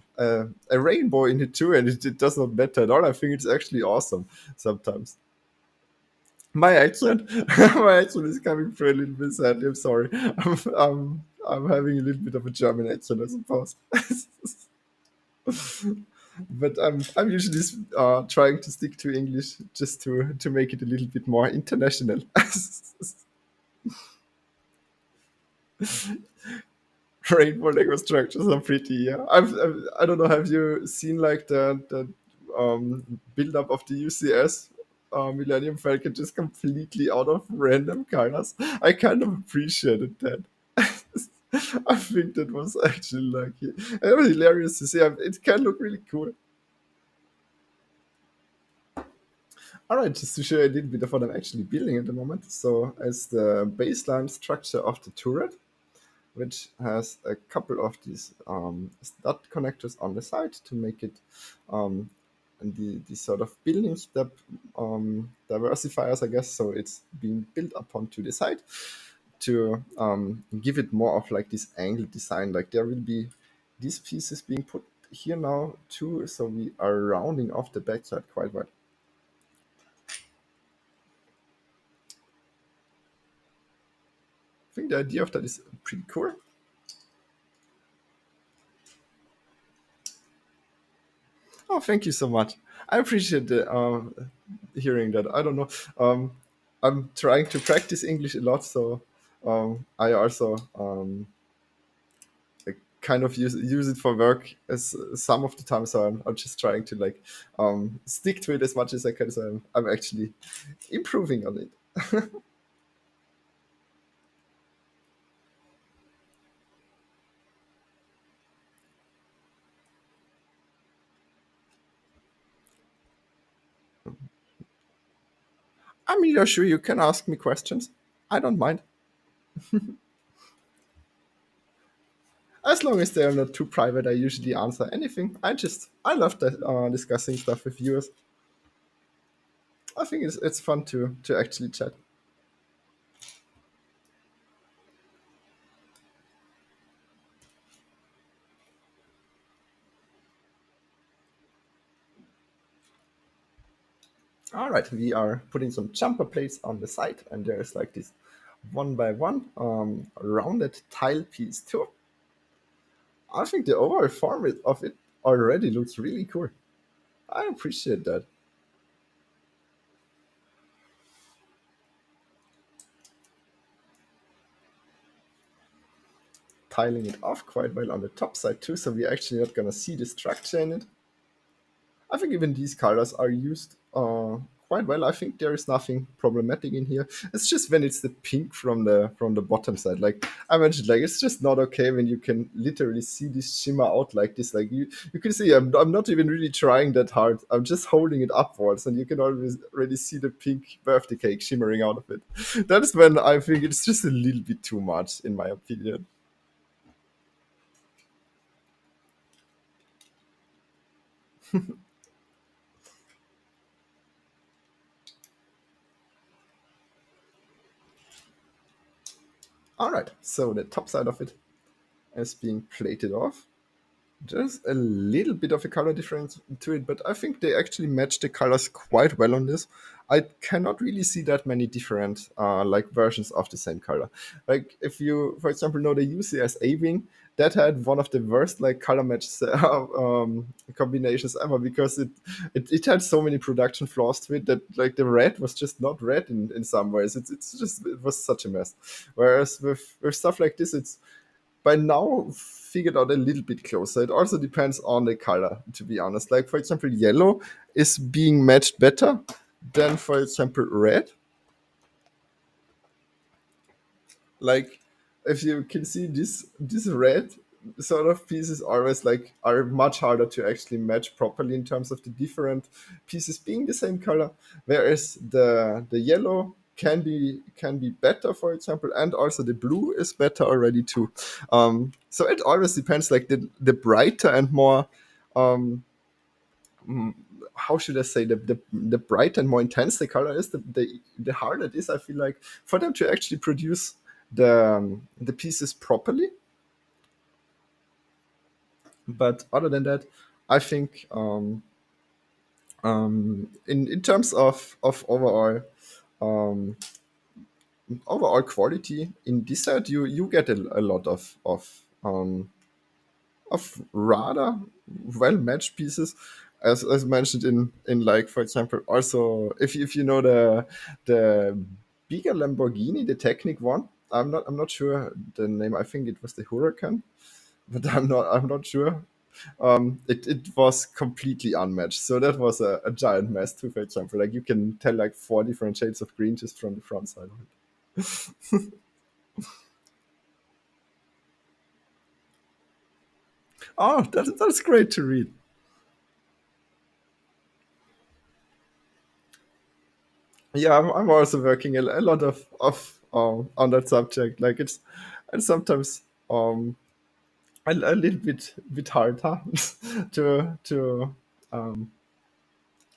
rainbow in it too, and it does not matter at all. I think it's actually awesome sometimes. My accent, my accent is coming through a little bit sadly. I'm sorry. I'm having a little bit of a German accent, I suppose. But I'm usually trying to stick to English just to make it a little bit more international. Rainbow Lego structures are pretty. Yeah, I don't know. Have you seen like the build up of the UCS Millennium Falcon just completely out of random colors? I kind of appreciated that. I think that was actually like it was hilarious to see. It can look really cool. All right, just to show you a little bit of what I'm actually building at the moment. So, as the baseline structure of the turret, which has a couple of these stud connectors on the side to make it and the sort of building step diversifiers, I guess. So it's being built upon to the side to give it more of like this angle design. Like there will be these pieces being put here now too. So we are rounding off the backside quite well. think the idea of that is pretty cool. Oh, thank you so much. I appreciate hearing that. I don't know. Um, I'm trying to practice English a lot, so I also like kind of use it for work as some of the time. So I'm just trying to like stick to it as much as I can. So I'm actually improving on it. I mean, you're sure you can ask me questions. I don't mind. As long as they are not too private, I usually answer anything. I love that, discussing stuff with viewers. I think it's fun to actually chat. All right, we are putting some jumper plates on the side, and there's like this one by one rounded tile piece too. I think the overall form of it already looks really cool. I appreciate that. Tiling it off quite well on the top side too, so we're actually not gonna see the structure in it. I think even these colors are used quite well. I think there is nothing problematic in here. It's just when it's the pink from the bottom side. Like I mentioned, like it's just not okay when you can literally see this shimmer out like this. Like you can see I'm not even really trying that hard. I'm just holding it upwards, and you can always already see the pink birthday cake shimmering out of it. That is when I think it's just a little bit too much, in my opinion. All right, so the top side of it is being plated off. There's a little bit of a color difference to it, but I think they actually match the colors quite well on this. I cannot really see that many different like versions of the same color. Like if you, for example, know the UCS A wing, that had one of the worst like color match combinations ever because it had so many production flaws to it that like the red was just not red in some ways. It's just it was such a mess. Whereas with stuff like this, it's by now figured out a little bit closer. It also depends on the color, to be honest. Like for example, yellow is being matched better than for example red. Like if you can see this red sort of pieces always like are much harder to actually match properly in terms of the different pieces being the same color, whereas the yellow can be better, for example, and also the blue is better already too. So it always depends, like the brighter and more um mm, how should I say, the brighter and more intense the color is, the harder it is, I feel like, for them to actually produce the pieces properly. But other than that, I think in terms of um, overall quality in this set, you get a lot of rather well matched pieces, as mentioned in like for example, also if you know the bigger Lamborghini, the Technic one. I'm not sure the name. I think it was the Huracan, but I'm not sure. It was completely unmatched. So that was a giant mess too. For example, like you can tell like four different shades of green just from the front side of it. Oh, that's great to read. Yeah, I'm also working a lot of on that subject. Like it's sometimes a little bit hard, huh? to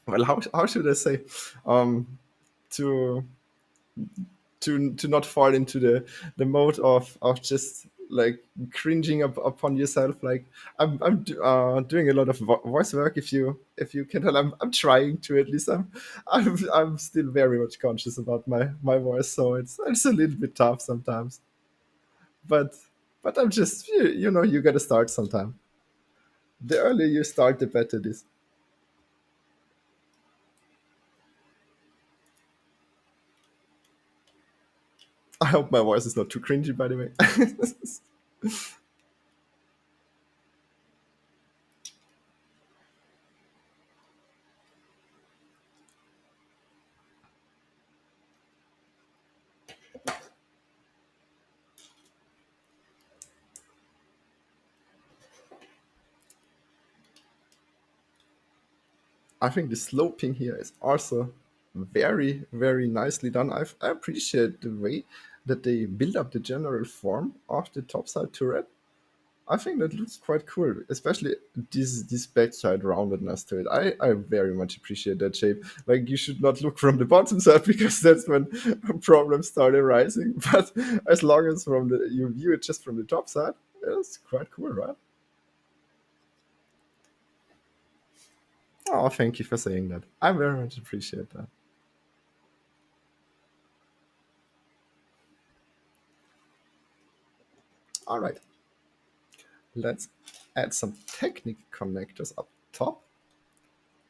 well, how should I say, to to not fall into the mode of just like cringing upon yourself. Like I'm doing a lot of voice work. If you can tell, I'm trying to, at least. I'm still very much conscious about my voice, so it's a little bit tough sometimes. but I'm just you got to start sometime. The earlier you start, the better it is. I hope my voice is not too cringy, by the way. I think the sloping here is also very, very nicely done. I appreciate the way that they build up the general form of the topside turret. I think that looks quite cool, especially this backside roundedness to it. I very much appreciate that shape. Like you should not look from the bottom side because that's when problems start arising. But as long as from the you view it just from the top side, it's quite cool, right? Oh, thank you for saying that. I very much appreciate that. All right, let's add some Technic connectors up top.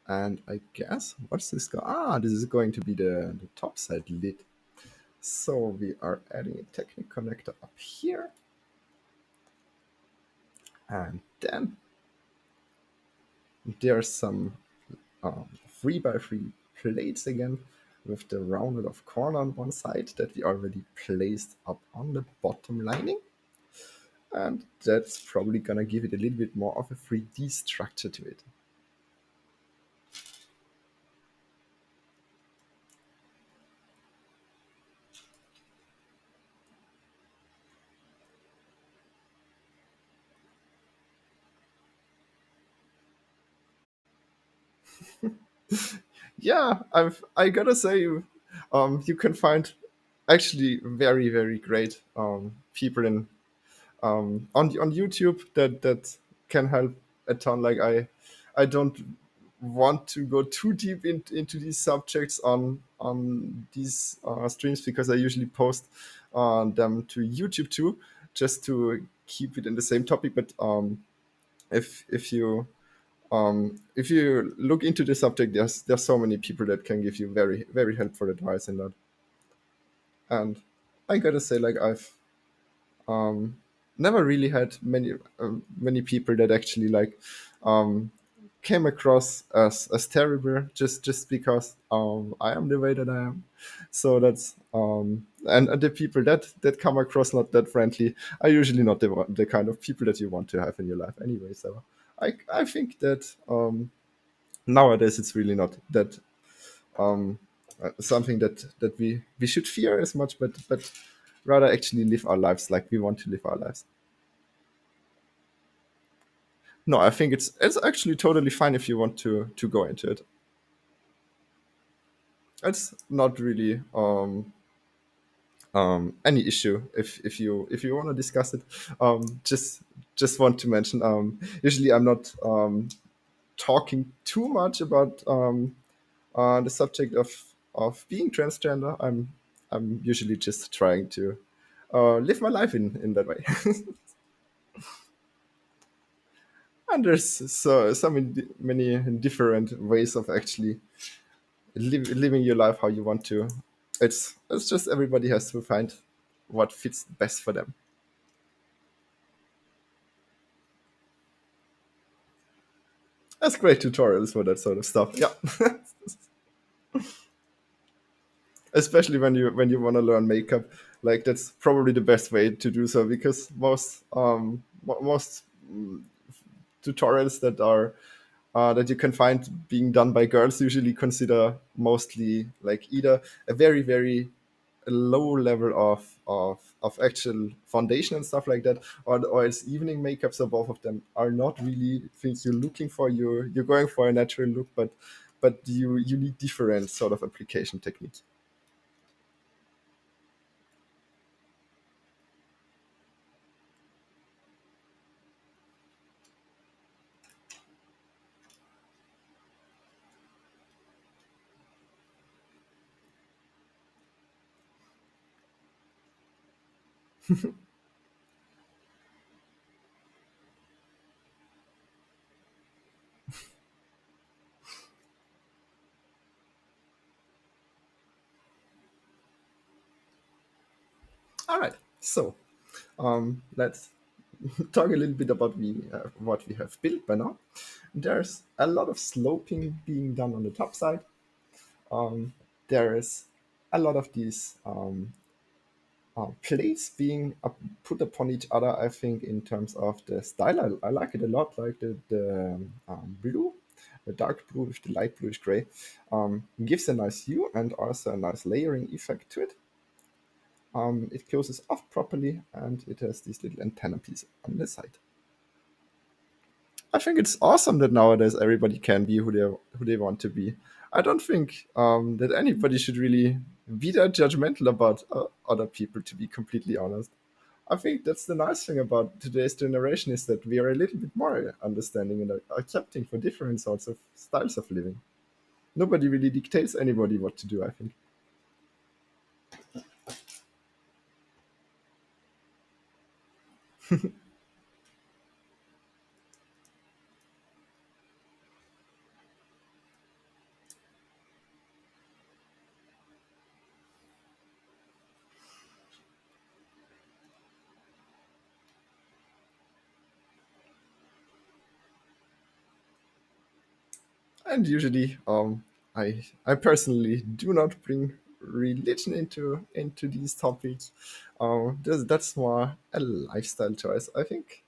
And I guess, what's this go? Ah, this is going to be the top side lid. So we are adding a Technic connector up here. And then there's some 3x3 plates again with the rounded off corner on one side that we already placed up on the bottom lining. And that's probably gonna give it a little bit more of a 3D structure to it. Yeah, I gotta say, you can find actually very, very great people in on YouTube that can help a ton. Like I don't want to go too deep into these subjects on these streams because I usually post them to YouTube too, just to keep it in the same topic. But if if you if you look into the subject, there's so many people that can give you very, very helpful advice in that. And I gotta say, like um, never really had many people that actually like um, came across as terrible just because I am the way that I am. So that's and the people that come across not that friendly are usually not the kind of people that you want to have in your life anyway. So I think that nowadays it's really not that um, something that we should fear as much, but rather actually live our lives like we want to live our lives. No, I think it's actually totally fine if you want to go into it. It's not really any issue if you want to discuss it. Just want to mention. Usually, I'm not talking too much about the subject of being transgender. I'm usually just trying to live my life in that way. And there's so many different ways of actually living your life how you want to. It's just everybody has to find what fits best for them. That's great tutorials for that sort of stuff. Yeah, especially when you want to learn makeup, like that's probably the best way to do so because most tutorials that you can find being done by girls usually consider mostly like either a very, very low level of actual foundation and stuff like that, or it's evening makeup. So both of them are not really things you're looking for. You're going for a natural look, but you need different sort of application techniques. All right. So let's talk a little bit about what we have built by now. There's a lot of sloping being done on the top side. Um, there is a lot of these plates being put upon each other. I think in terms of the style, I like it a lot. Like the blue, the dark blue with the light bluish gray, gives a nice hue and also a nice layering effect to it. It closes off properly and it has this little antenna piece on the side. I think it's awesome that nowadays everybody can be who they want to be. I don't think that anybody should really be that judgmental about other people. To be completely honest, I think that's the nice thing about today's generation is that we are a little bit more understanding and accepting for different sorts of styles of living. Nobody really dictates anybody what to do. I think. And usually, I personally do not bring religion into these topics. That's more a lifestyle choice. I think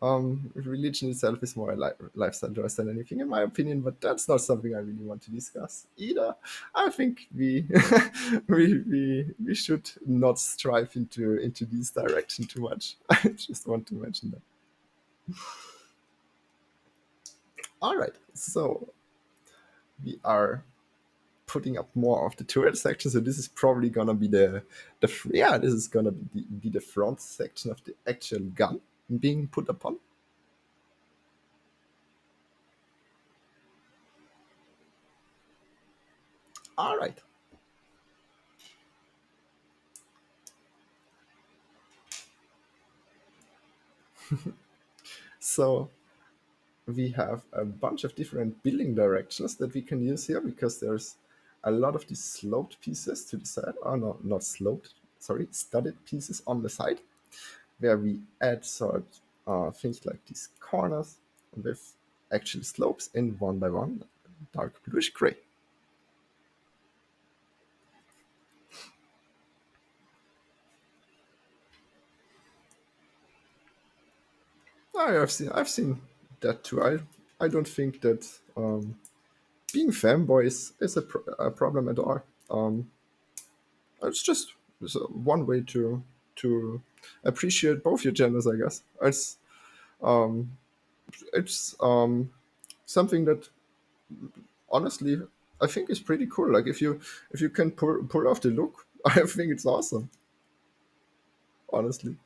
religion itself is more a lifestyle choice than anything, in my opinion. But that's not something I really want to discuss either. I think we we should not strive into this direction too much. I just want to mention that. All right, so we are putting up more of the turret section. So this is probably gonna be yeah, this is gonna be the front section of the actual gun being put upon. All right. So we have a bunch of different building directions that we can use here because there's a lot of these sloped pieces to the side. Oh no, not sloped. Sorry, studded pieces on the side where we add things like these corners with actual slopes in one by one, dark bluish gray. I've seen that too. I don't think that being fanboy is a problem at all. It's just one way to appreciate both your genders, I guess. Um, it's something that honestly I think is pretty cool. Like if you can pull off the look, I think it's awesome. Honestly,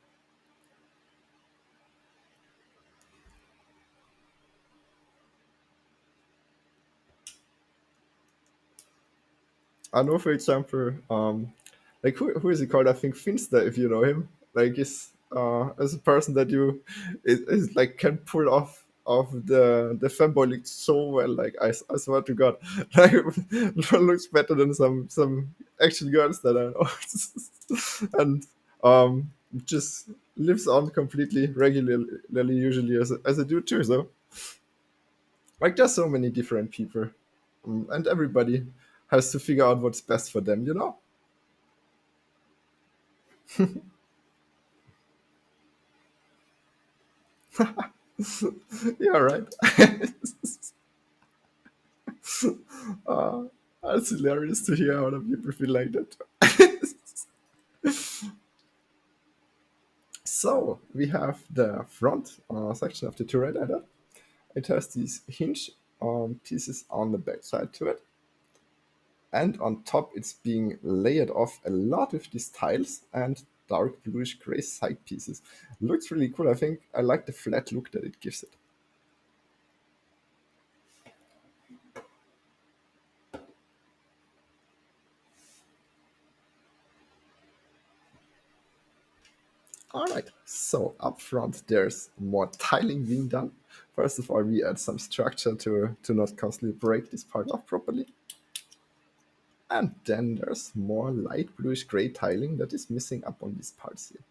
I know, for example, like who is he called? I think Finster, if you know him. Like is a person that is like can pull off the fanboy look so well. Like I swear to God, like looks better than some actual girls that I know, and just lives on completely regularly, usually as a dude too. So like there's so many different people, and everybody has to figure out what's best for them. You know. Yeah, right. uh, that's hilarious to hear how other people feel like that. So we have the front section of the turret header. It has these hinge pieces on the back side to it, and on top it's being layered off a lot with these tiles and dark bluish gray side pieces. Looks really cool. I think I like the flat look that it gives it. All right, so up front there's more tiling being done. First of all, we add some structure to not constantly break this part off properly. And then there's more light bluish gray tiling that is missing up on these parts here.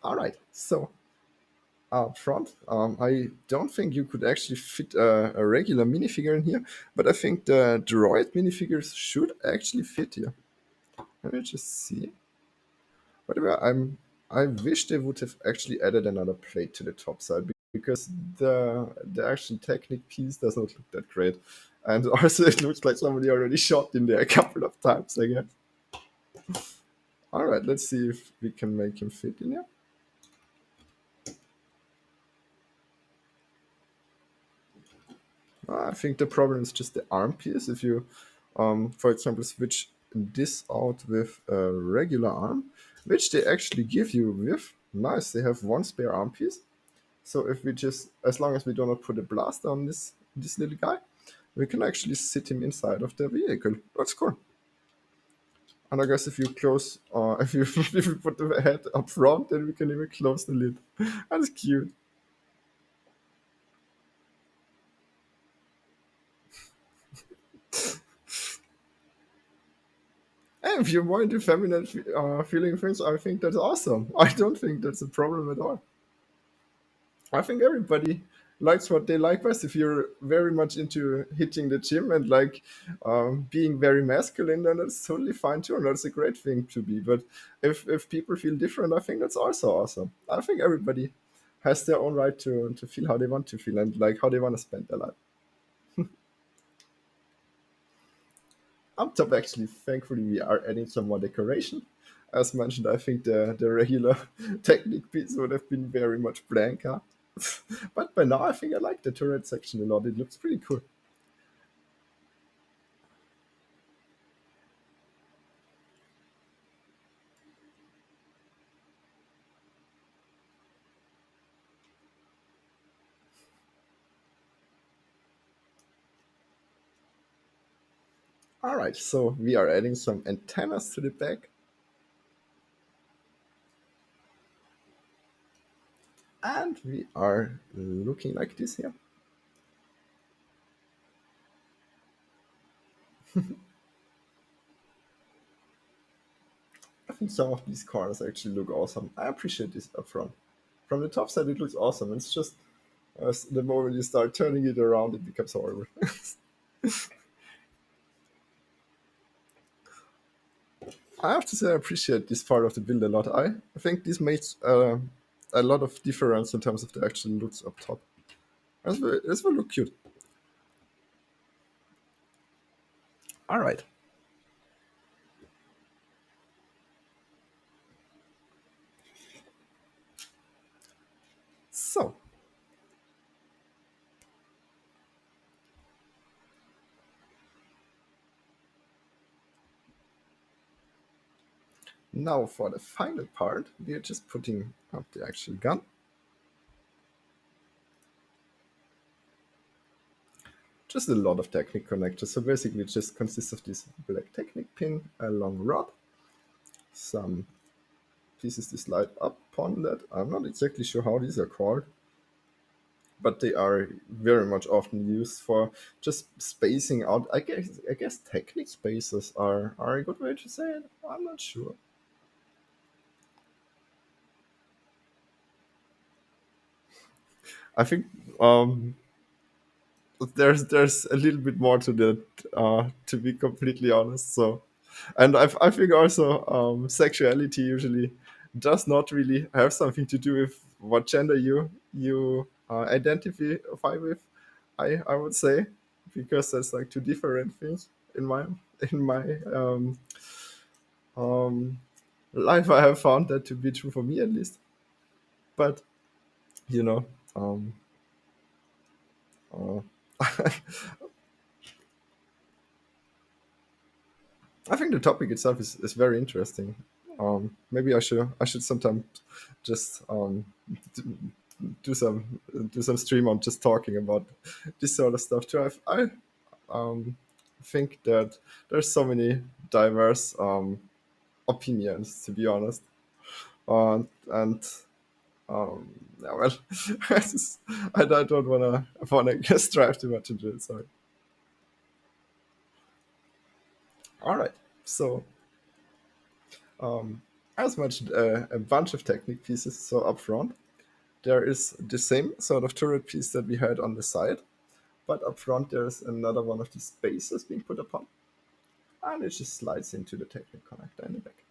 All right, so up front, I don't think you could actually fit a regular minifigure in here, but I think the droid minifigures should actually fit here. Let me just see. By the way, I wish they would have actually added another plate to the top side because the action technique piece does not look that great, and also it looks like somebody already shot in there a couple of times. I guess. All right, let's see if we can make him fit in here. I think the problem is just the arm piece. If you, for example, switch this out with a regular arm, which they actually give you with, nice, they have one spare arm piece. So if we just, as long as we do not put a blaster on this little guy, we can actually sit him inside of the vehicle. That's cool. And I guess if you close, if you if you put the head up front, then we can even close the lid. That's cute. And if you're more into feminine feeling things, I think that's awesome. I don't think that's a problem at all. I think everybody likes what they like best. If you're very much into hitting the gym and like being very masculine, then that's totally fine too, and that's a great thing to be. But if people feel different, I think that's also awesome. I think everybody has their own right to feel how they want to feel and like how they want to spend their life. On top, actually, thankfully, we are adding some more decoration. As mentioned, I think the regular Technic piece would have been very much blank, huh? But by now, I think I like the turret section a lot. It looks pretty cool. All right, so we are adding some antennas to the back, and we are looking like this here. I think some of these cars actually look awesome. I appreciate this up front. From the top side, it looks awesome. It's just the moment you start turning it around, it becomes horrible. I have to say I appreciate this part of the build a lot. I think this makes a lot of difference in terms of the actual looks up top. This will look cute. All right. So now for the final part, we are just putting up the actual gun. Just a lot of Technic connectors. So basically it just consists of this black Technic pin, a long rod, some pieces to slide up upon that. I'm not exactly sure how these are called, but they are very much often used for just spacing out. I guess Technic spaces are a good way to say it. I'm not sure. I think there's a little bit more to that, to be completely honest. So, and I think also sexuality usually does not really have something to do with what gender you identify with. I would say, because that's like two different things in my um, life. I have found that to be true for me at least. But you know, um, uh, I think the topic itself is very interesting. Maybe I should sometime just d- do some stream on just talking about this sort of stuff too. I think that there's so many diverse opinions, to be honest, and Yeah, well, I don't wanna strive too much into it. Sorry. All right. So as mentioned, a bunch of technique pieces. So up front, there is the same sort of turret piece that we had on the side, but up front there's another one of these spaces being put upon, and it just slides into the technique connector in the back.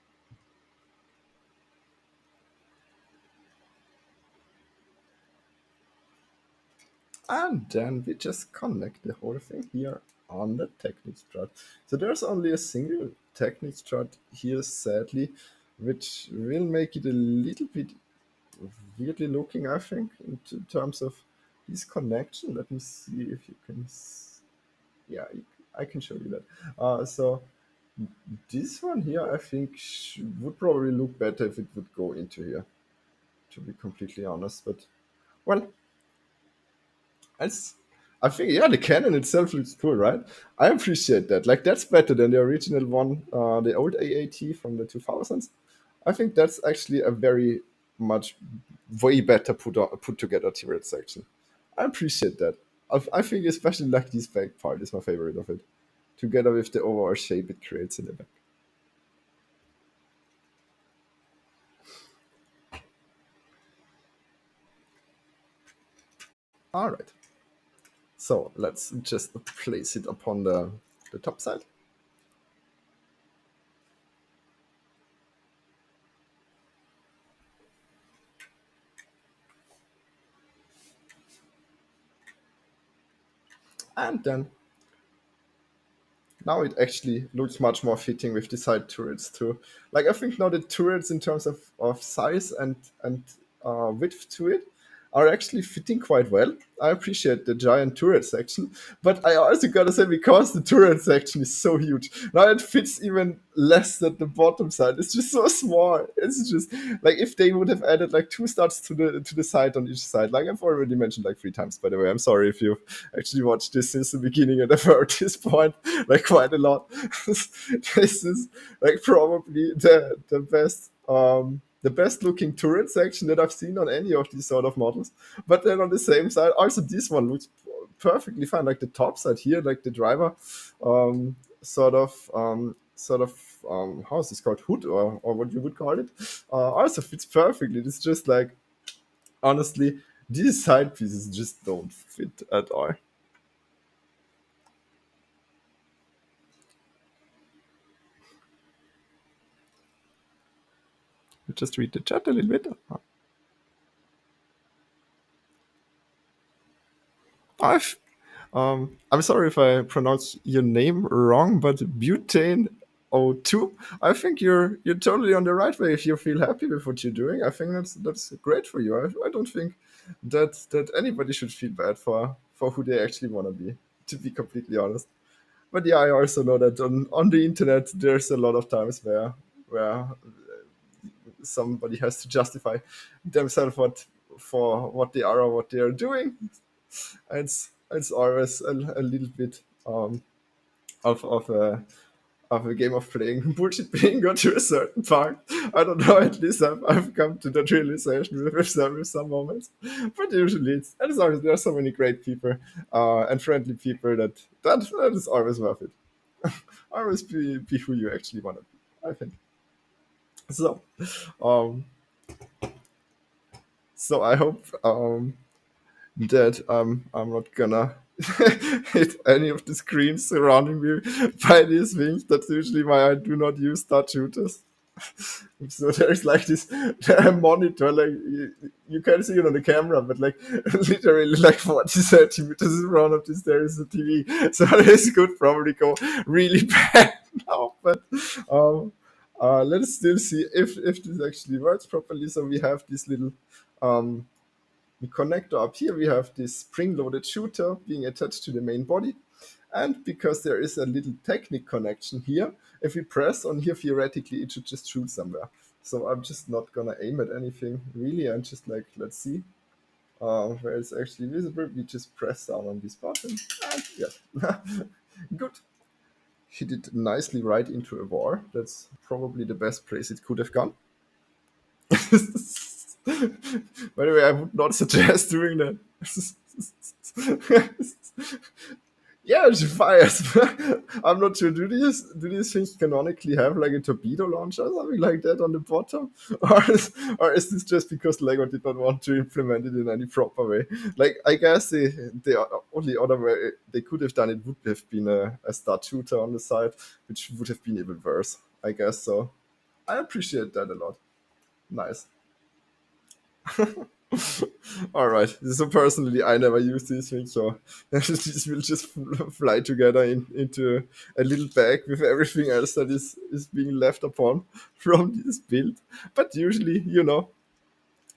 And then we just connect the whole thing here on the technique strut. So there's only a single technique strut here, sadly, which will make it a little bit weirdly looking, I think, in terms of this connection. Let me see if you can. Yeah, I can show you that. So this one here, I think, would probably look better if it would go into here, to be completely honest. But well, It's, I think, yeah, the cannon itself looks cool, right? I appreciate that. Like, that's better than the original one, the old AAT from the 2000s. I think that's actually a very much way better put together turret section. I appreciate that. I think especially like this back part is my favorite of it, together with the overall shape it creates in the back. All right, so let's just place it upon the top side. And then now it actually looks much more fitting with the side turrets too. Like I think now the turrets in terms of size and width to it are actually fitting quite well. I appreciate the giant turret section, but I also gotta say because the turret section is so huge, now it fits even less than the bottom side. It's just so small. It's just like if they would have added like two studs to the side on each side, like I've already mentioned like three times. By the way, I'm sorry if you actually watched this since the beginning and I've heard this point like quite a lot. This is like probably the best looking turret section that I've seen on any of these sort of models. But then on the same side, also this one looks perfectly fine. Like the top side here, like the driver, um, sort of how is this called, hood or what you would call it, also fits perfectly. It's just like honestly, these side pieces just don't fit at all. Just read the chat a little bit. I've, I'm sorry if I pronounce your name wrong, but butane O2. I think you're totally on the right way if you feel happy with what you're doing. I think that's great for you. I don't think that anybody should feel bad for who they actually want to be. To be completely honest. But yeah, I also know that on the internet there's a lot of times where somebody has to justify themselves for what they are or what they are doing. It's always a little bit of of a game of playing bullshit bingo to a certain part. I don't know. At least I've come to that realization with some moments, but usually it's always there are so many great people and friendly people that is always worth it. Always be who you actually want to be. I think so. Um, so I hope that I'm not gonna hit any of the screens surrounding me by these things. That's usually why I do not use touch shooters. So there's like this monitor, like you can see it on the camera, but like literally like 40 centimeters in front of this, there is a TV. So this could probably go really bad now, but um, let's still see if this actually works properly. So we have this little um, the connector up here. We have this spring-loaded shooter being attached to the main body. And because there is a little Technic connection here, if we press on here, theoretically, it should just shoot somewhere. So I'm just not gonna aim at anything really. I'm just like, let's see where it's actually visible. We just press down on this button. And yeah, good. Hit it nicely right into a war. That's probably the best place it could have gone. By the way, I would not suggest doing that. Yeah, she fires. I'm not sure. Do these things canonically have like a torpedo launcher or something like that on the bottom, or is this just because Lego did not want to implement it in any proper way? Like, I guess the only other way they could have done it would have been a star shooter on the side, which would have been even worse. I guess so. I appreciate that a lot. Nice. All right. So personally, I never use these things, so these will just fly together into a little bag with everything else that is being left upon from this build. But usually,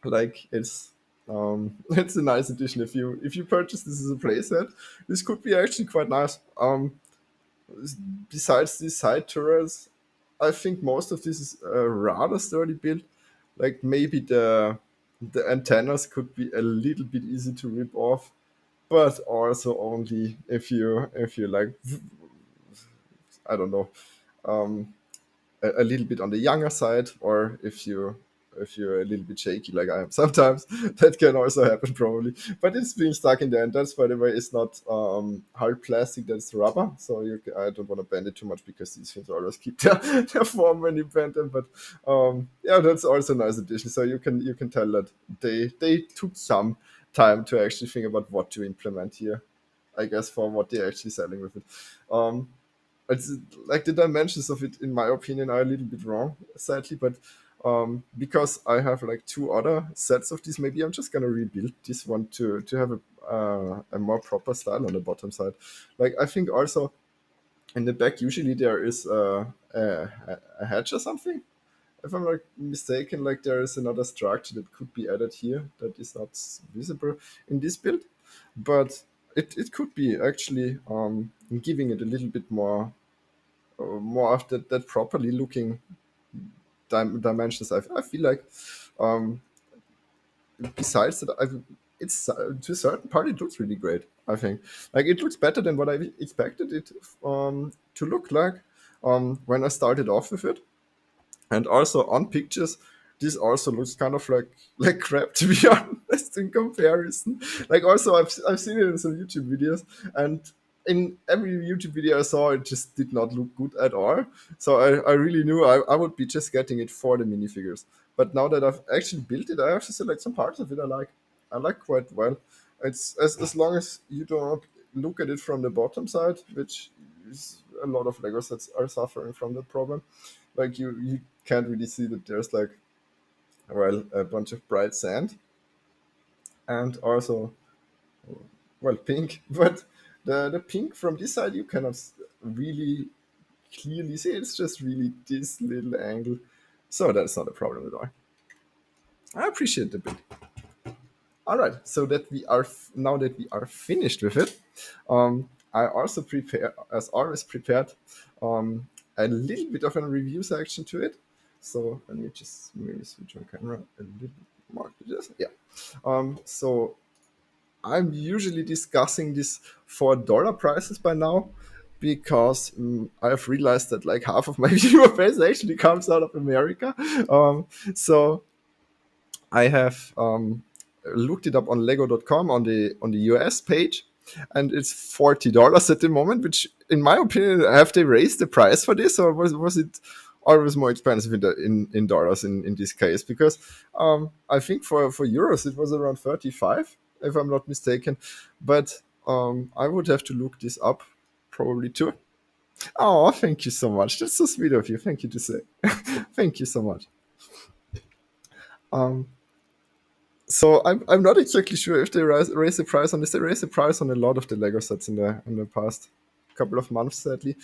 like it's a nice addition if you purchase this as a playset. This could be actually quite nice. Besides these side turrets, I think most of this is a rather sturdy build. Like maybe the antennas could be a little bit easy to rip off, but also only if you like, I don't know, um, a little bit on the younger side, or if you're a little bit shaky like I am sometimes. That can also happen probably. But it's being stuck in there, and that's, by the way, it's not hard plastic, that's rubber. So I don't want to bend it too much because these things always keep their form when you bend them. But yeah, that's also a nice addition. So you can tell that they took some time to actually think about what to implement here, I guess, for what they're actually selling with it. Um, it's like the dimensions of it, in my opinion, are a little bit wrong, sadly. But because I have like two other sets of these, maybe I'm just gonna rebuild this one to have a more proper style on the bottom side. Like, I think also in the back usually there is a hatch or something. If I'm not mistaken, like there is another structure that could be added here that is not visible in this build, but it could be actually giving it a little bit more of that properly looking dimensions. I feel like, um, besides that, it's to a certain part it looks really great. I think like it looks better than what I expected it to look like when I started off with it. And also on pictures, this also looks kind of like crap, to be honest, in comparison. Like, also I've seen it in some YouTube videos, and in every YouTube video I saw, it just did not look good at all. So I really knew I would be just getting it for the minifigures. But now that I've actually built it, I have to say, like, some parts of it I like quite well. It's as long as you don't look at it from the bottom side, which is a lot of Lego sets are suffering from that problem. Like, you can't really see that there's like, well, a bunch of bright sand, and also, well, pink. But the pink from this side you cannot really clearly see. It's just really this little angle, so that's not a problem at all. I appreciate the bit. All right, so that we are now that we are finished with it, I also prepare, as always, prepared a little bit of a review section to it. So let me just maybe switch on camera a little bit more to this. Yeah. So I'm usually discussing this for dollar prices by now, because I've realized that like half of my viewer base actually comes out of America. So I have looked it up on Lego.com on the US page, and it's $40 at the moment. Which, in my opinion, have they raised the price for this, or was it always more expensive in dollars in this case? Because I think for euros it was around 35, if I'm not mistaken. But I would have to look this up probably too. Oh, thank you so much. That's so sweet of you. Thank you to say. Thank you so much. Um, So I'm not exactly sure if they raise the price on this. They raised the price on a lot of the Lego sets in the past couple of months, sadly.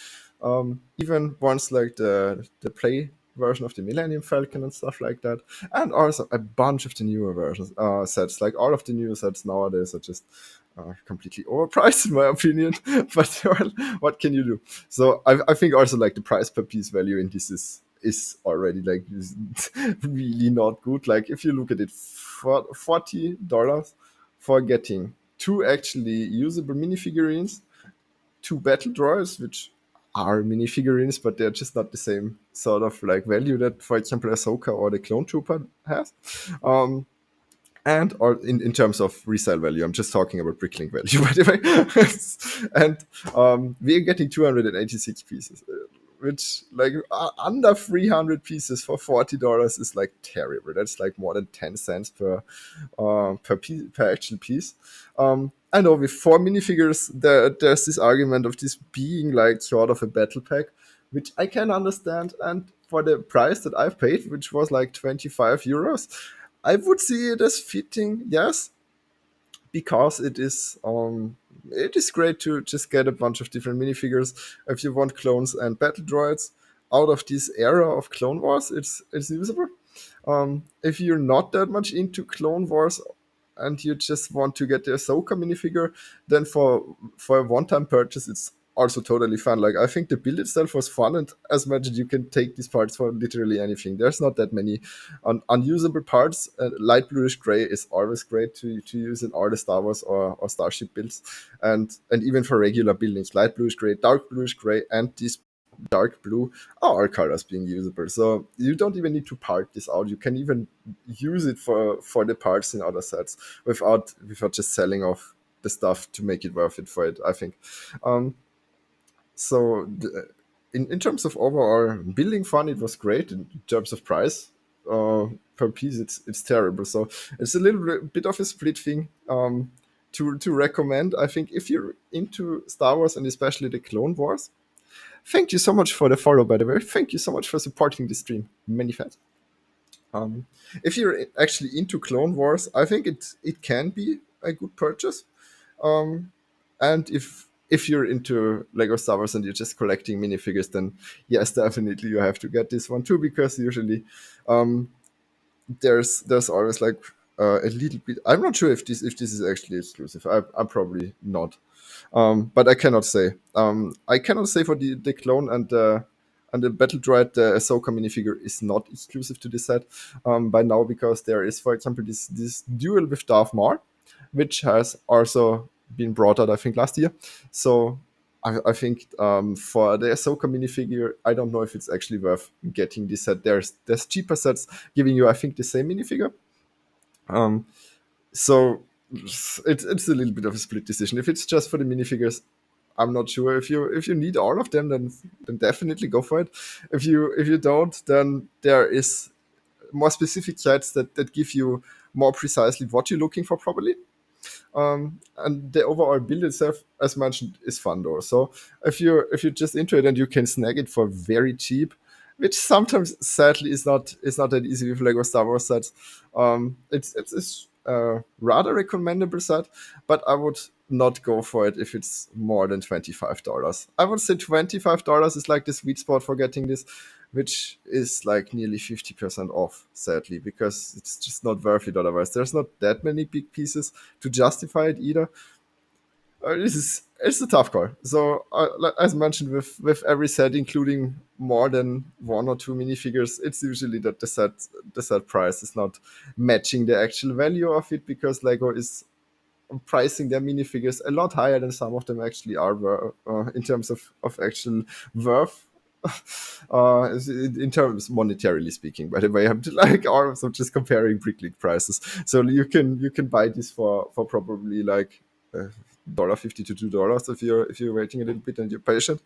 Even ones like the play version of the Millennium Falcon and stuff like that, and also a bunch of the newer versions sets. Like, all of the newer sets nowadays are just completely overpriced, in my opinion. But well, what can you do? So I think also, like, the price per piece value in this is already like really not good. Like, if you look at it, for $40 for getting two actually usable minifigurines, two battle droids, which are minifigurines, but they're just not the same sort of like value that, for example, Ahsoka or the Clone Trooper has. Um, and or in terms of resale value, I'm just talking about bricklink value, by the way. And we're getting 286 pieces, which like under 300 pieces for $40 is like terrible. That's like more than 10 cents per actual piece. I know with 4 minifigures, there's this argument of this being like sort of a battle pack, which I can understand. And for the price that I've paid, which was like 25 euros, I would see it as fitting, yes, because it is great to just get a bunch of different minifigures if you want clones and battle droids out of this era of Clone Wars. It's usable. If you're not that much into Clone Wars and you just want to get the Ahsoka minifigure, then for a one-time purchase, it's also totally fun. Like I think the build itself was fun, and as mentioned, you can take these parts for literally anything. There's not that many unusable parts. Light bluish gray is always great to use in all the Star Wars or Starship builds, and even for regular buildings, light bluish gray, and this dark blue are all colors being usable. So you don't even need to part this out. You can even use it for the parts in other sets without just selling off the stuff to make it worth it for it, I think. Um, in terms of overall building fun, it was great. In terms of price per piece, it's terrible. So it's a little bit of a split thing. To recommend, I think if you're into Star Wars and especially the Clone Wars, thank you so much for the follow, by the way. Thank you so much for supporting the stream. Many thanks. Um, if you're actually into Clone Wars, I think it can be a good purchase. Um, and if you're into Lego Star Wars and you're just collecting minifigures, then yes, definitely you have to get this one too, because usually um, there's always like a little bit. I'm not sure if this is actually exclusive. I'm probably not, but I cannot say. I cannot say for the clone and the battle droid, the Ahsoka minifigure is not exclusive to this set by now, because there is, for example, this duel with Darth Maul, which has also been brought out, I think, last year. So I think for the Ahsoka minifigure, I don't know if it's actually worth getting this set. There's cheaper sets giving you, I think, the same minifigure. Um, so it's a little bit of a split decision. If it's just for the minifigures, I'm not sure. If you need all of them, then definitely go for it. If you don't, then there is more specific sites that give you more precisely what you're looking for, probably. And the overall build itself, as mentioned, is fun though. So if you're just into it and you can snag it for very cheap, which sometimes sadly is not that easy with Lego Star Wars sets. It's a rather recommendable set, but I would not go for it if it's more than $25. I would say $25 is like the sweet spot for getting this, which is like nearly 50% off, sadly, because it's just not worth it otherwise. There's not that many big pieces to justify it either. It's a tough call. So, as mentioned, with every set, including more than one or two minifigures, it's usually that the set price is not matching the actual value of it, because Lego is pricing their minifigures a lot higher than some of them actually are in terms of actual worth. In terms monetarily speaking, by the way, I'm like also just comparing bricklink prices. So you can buy this for probably like $1.50 to $2 if you're waiting a little bit and you're patient.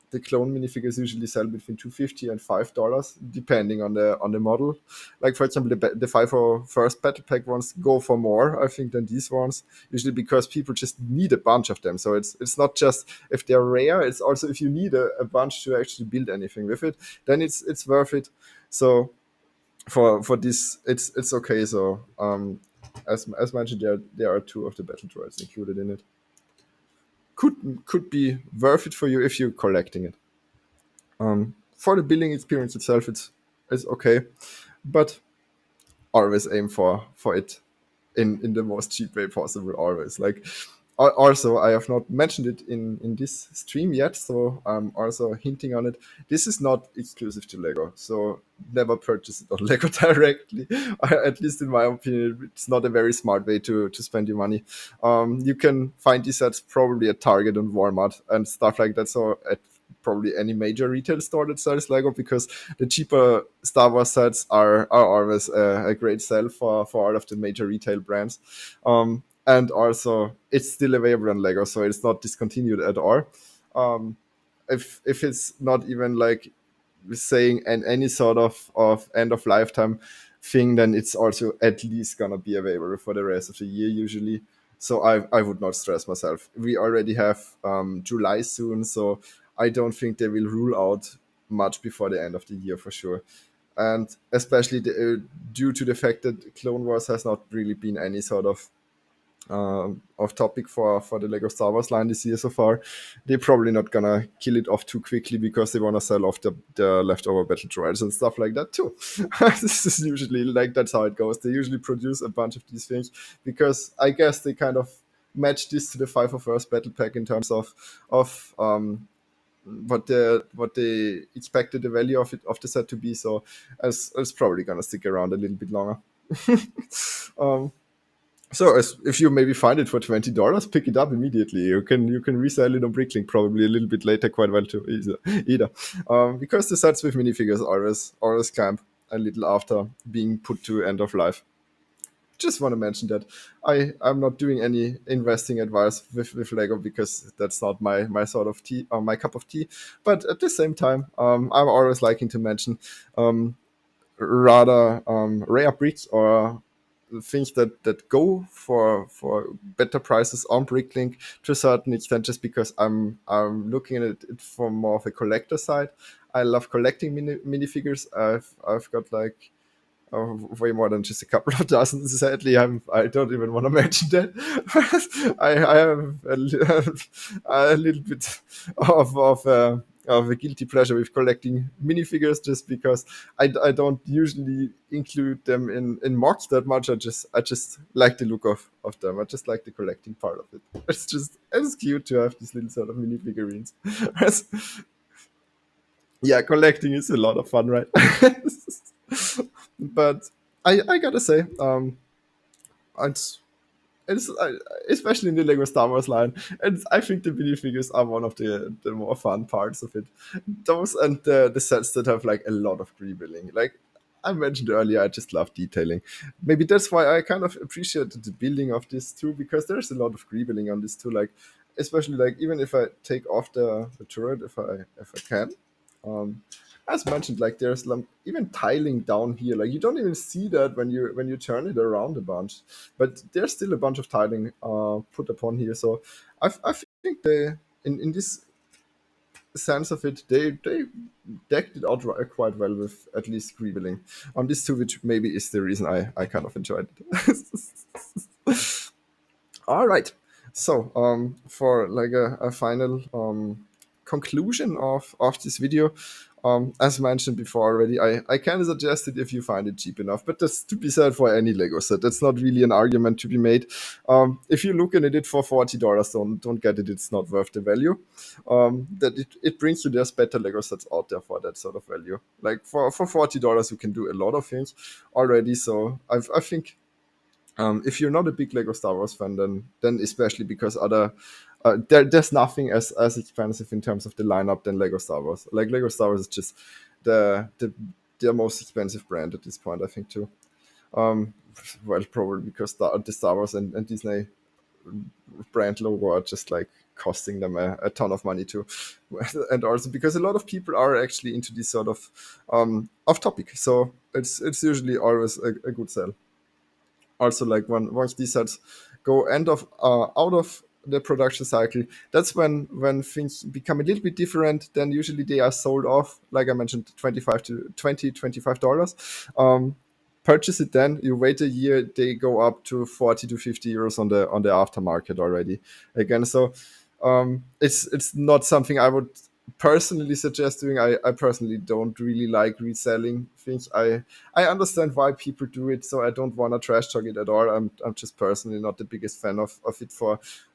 The clone minifigures usually sell between $2.50 and $5, depending on the model. Like for example, the 501st Battle Pack ones go for more, I think, than these ones. Usually because people just need a bunch of them. So it's not just if they're rare; it's also if you need a bunch to actually build anything with it, then it's worth it. So for this, it's okay. So as mentioned, there are two of the battle droids included in it. Could be worth it for you if you're collecting it. For the building experience itself, it's okay, but always aim for it in the most cheap way possible. Always, like, Also, I have not mentioned it in this stream yet, so I'm also hinting on it. This is not exclusive to Lego, so never purchase it on Lego directly. At least in my opinion, it's not a very smart way to spend your money. You can find these sets probably at Target and Walmart and stuff like that. So at probably any major retail store that sells Lego, because the cheaper Star Wars sets are always a great sell for all of the major retail brands. And also, it's still available on Lego, so it's not discontinued at all. Um, if it's not even like saying any sort of end of lifetime thing, then it's also at least gonna be available for the rest of the year usually. So I would not stress myself. We already have July soon, so I don't think they will rule out much before the end of the year for sure. And especially due to the fact that Clone Wars has not really been any sort of topic for the Lego Star Wars line this year so far. They're probably not gonna kill it off too quickly because they wanna sell off the leftover battle droids and stuff like that too. This is usually like that's how it goes. They usually produce a bunch of these things because I guess they kind of match this to the 501st battle pack in terms of what they expected the value of the set to be. So as it's probably gonna stick around a little bit longer. um, so if you maybe find it for $20, pick it up immediately. You can resell it on Bricklink probably a little bit later, quite well too. Either, because the sets with minifigures always climb a little after being put to end of life. Just want to mention that I'm not doing any investing advice with Lego because that's not my sort of tea or my cup of tea. But at the same time, I'm always liking to mention um, rather rare bricks or things that go for better prices on Bricklink to a certain extent, just because I'm looking at it from more of a collector side. I love collecting minifigures. I've got like way more than just a couple of dozen. Sadly, I don't even want to mention that. I have a little bit of a guilty pleasure with collecting minifigures, just because I don't usually include them in mocks that much. I just like the look of them. I just like the collecting part of it. It's cute to have these little sort of minifigurines. Yeah, collecting is a lot of fun, right? But I gotta say, it's especially in the Lego Star Wars line, and I think the minifigures are one of the more fun parts of it. Those and the sets that have like a lot of greebilling. Like I mentioned earlier, I just love detailing. Maybe that's why I kind of appreciated the building of this too, because there's a lot of greebilling on this too. Like especially like even if I take off the turret, if I can. Um, as mentioned, like there's even tiling down here. Like you don't even see that when you turn it around a bunch, but there's still a bunch of tiling put upon here. So I think they in this sense of it, they decked it out quite well with at least greebilling on this too, which maybe is the reason I kind of enjoyed it. All right. So, for like a final conclusion of this video, as mentioned before already, I can suggest it if you find it cheap enough. But that's to be said for any Lego set. That's not really an argument to be made. If you're looking at it for $40, don't get it. It's not worth the value. That it brings you there's better Lego sets out there for that sort of value. Like for $40, you can do a lot of things already. So I think if you're not a big Lego Star Wars fan, then especially because there's nothing as expensive in terms of the lineup than Lego Star Wars. Like Lego Star Wars is just the most expensive brand at this point, I think too. Um, well, probably because the Star Wars and Disney brand logo are just like costing them a ton of money too, and also because a lot of people are actually into this sort of off topic. So it's usually always a good sell. Also, like once these sets go out of the production cycle, that's when things become a little bit different. Then usually they are sold off, like I mentioned, 25 to 20 $25. Purchase it, then you wait a year, they go up to 40 to 50 euros on the aftermarket already again. So it's not something I would personally suggest doing. I personally don't really like reselling things. I understand why people do it, so I don't want to trash talk it at all. I'm just personally not the biggest fan of it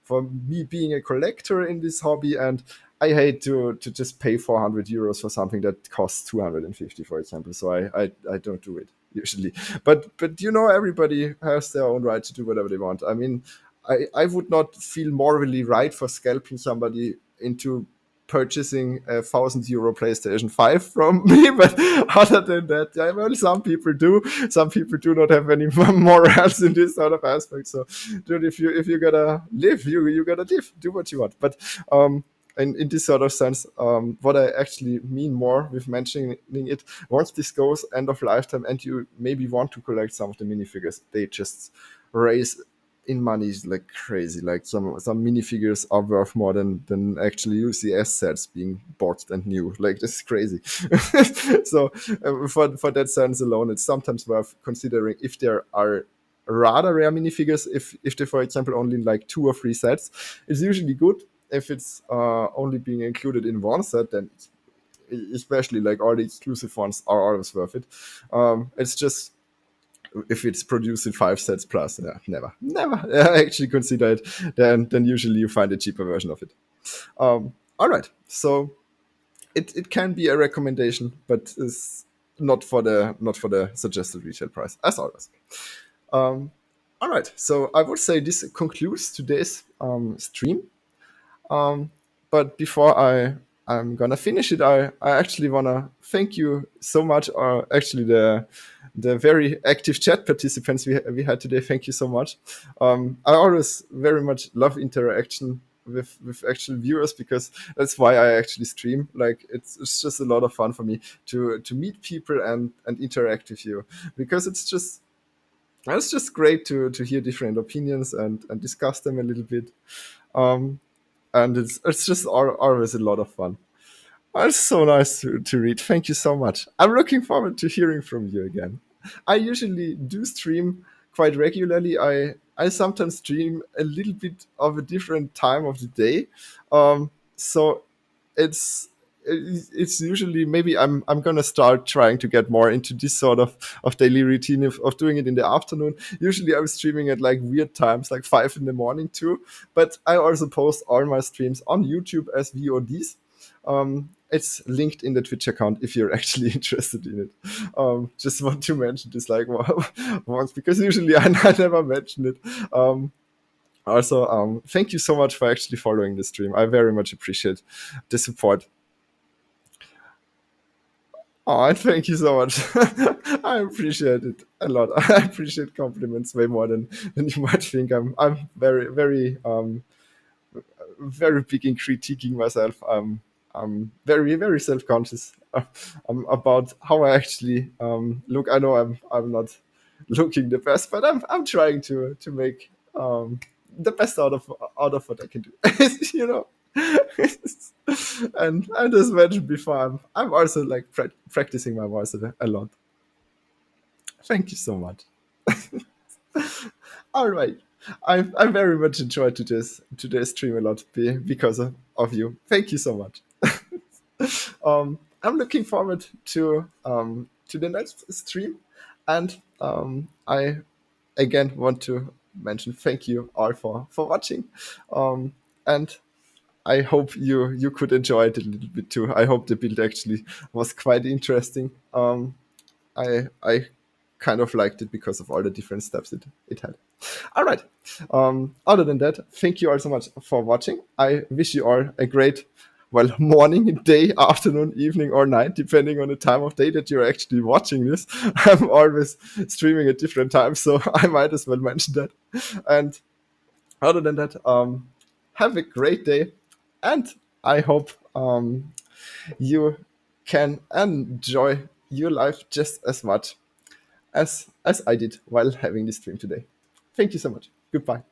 for me being a collector in this hobby, and I hate to just pay 400 euros for something that costs 250, for example. So I don't do it usually. But everybody has their own right to do whatever they want. I mean, I would not feel morally right for scalping somebody into purchasing a 1,000 euro PlayStation 5 from me. But other than that, yeah, well, some people do. Some people do not have any morals in this sort of aspect. So, dude, if you gotta live, you gotta live. Do what you want. But in this sort of sense, what I actually mean more with mentioning it, once this goes end of lifetime and you maybe want to collect some of the minifigures, they just raise in money is like crazy. Like some minifigures are worth more than actually UCS sets being bought and new. Like this is crazy. So for that sense alone, it's sometimes worth considering if there are rather rare minifigures. If they, for example, only in like 2 or 3 sets, it's usually good. If it's only being included in one set, then especially like all the exclusive ones are always worth it. It's just if it's produced in 5 sets plus, yeah, never actually consider it. Then usually you find a cheaper version of it. All right, so it can be a recommendation, but it's not for the suggested retail price as always. All right, so I would say this concludes today's stream. But before I'm gonna finish it, I actually wanna thank you so much. Actually, the very active chat participants we had today. Thank you so much. I always very much love interaction with actual viewers, because that's why I actually stream. Like it's just a lot of fun for me to meet people and interact with you, because it's just great to hear different opinions and discuss them a little bit. Um, and it's just always a lot of fun. It's so nice to read. Thank you so much. I'm looking forward to hearing from you again. I usually do stream quite regularly. I sometimes stream a little bit of a different time of the day. So it's it's usually, maybe I'm gonna start trying to get more into this sort of daily routine of doing it in the afternoon. Usually I'm streaming at like weird times, like 5 in the morning too. But I also post all my streams on YouTube as VODs. It's linked in the Twitch account if you're actually interested in it. Just want to mention this like once, because usually I never mention it. Also, thank you so much for actually following the stream. I very much appreciate the support. Oh, and thank you so much. I appreciate it a lot. I appreciate compliments way more than you might think. I'm very, very very big in critiquing myself. I'm very, very self-conscious about how I actually look. I know I'm not looking the best, but I'm trying to make the best out of what I can do. you know. And as mentioned before, I'm also like practicing my voice a lot. Thank you so much. All right. I very much enjoyed today's stream a lot because of you. Thank you so much. I'm looking forward to the next stream, and I again want to mention thank you all for watching, and I hope you could enjoy it a little bit too. I hope the build actually was quite interesting. I kind of liked it because of all the different steps it had. All right. Other than that, thank you all so much for watching. I wish you all a great, well, morning, day, afternoon, evening, or night, depending on the time of day that you're actually watching this. I'm always streaming at different times, so I might as well mention that. And other than that, have a great day, and I hope you can enjoy your life just as much as I did while having this stream today. Thank you so much. Goodbye.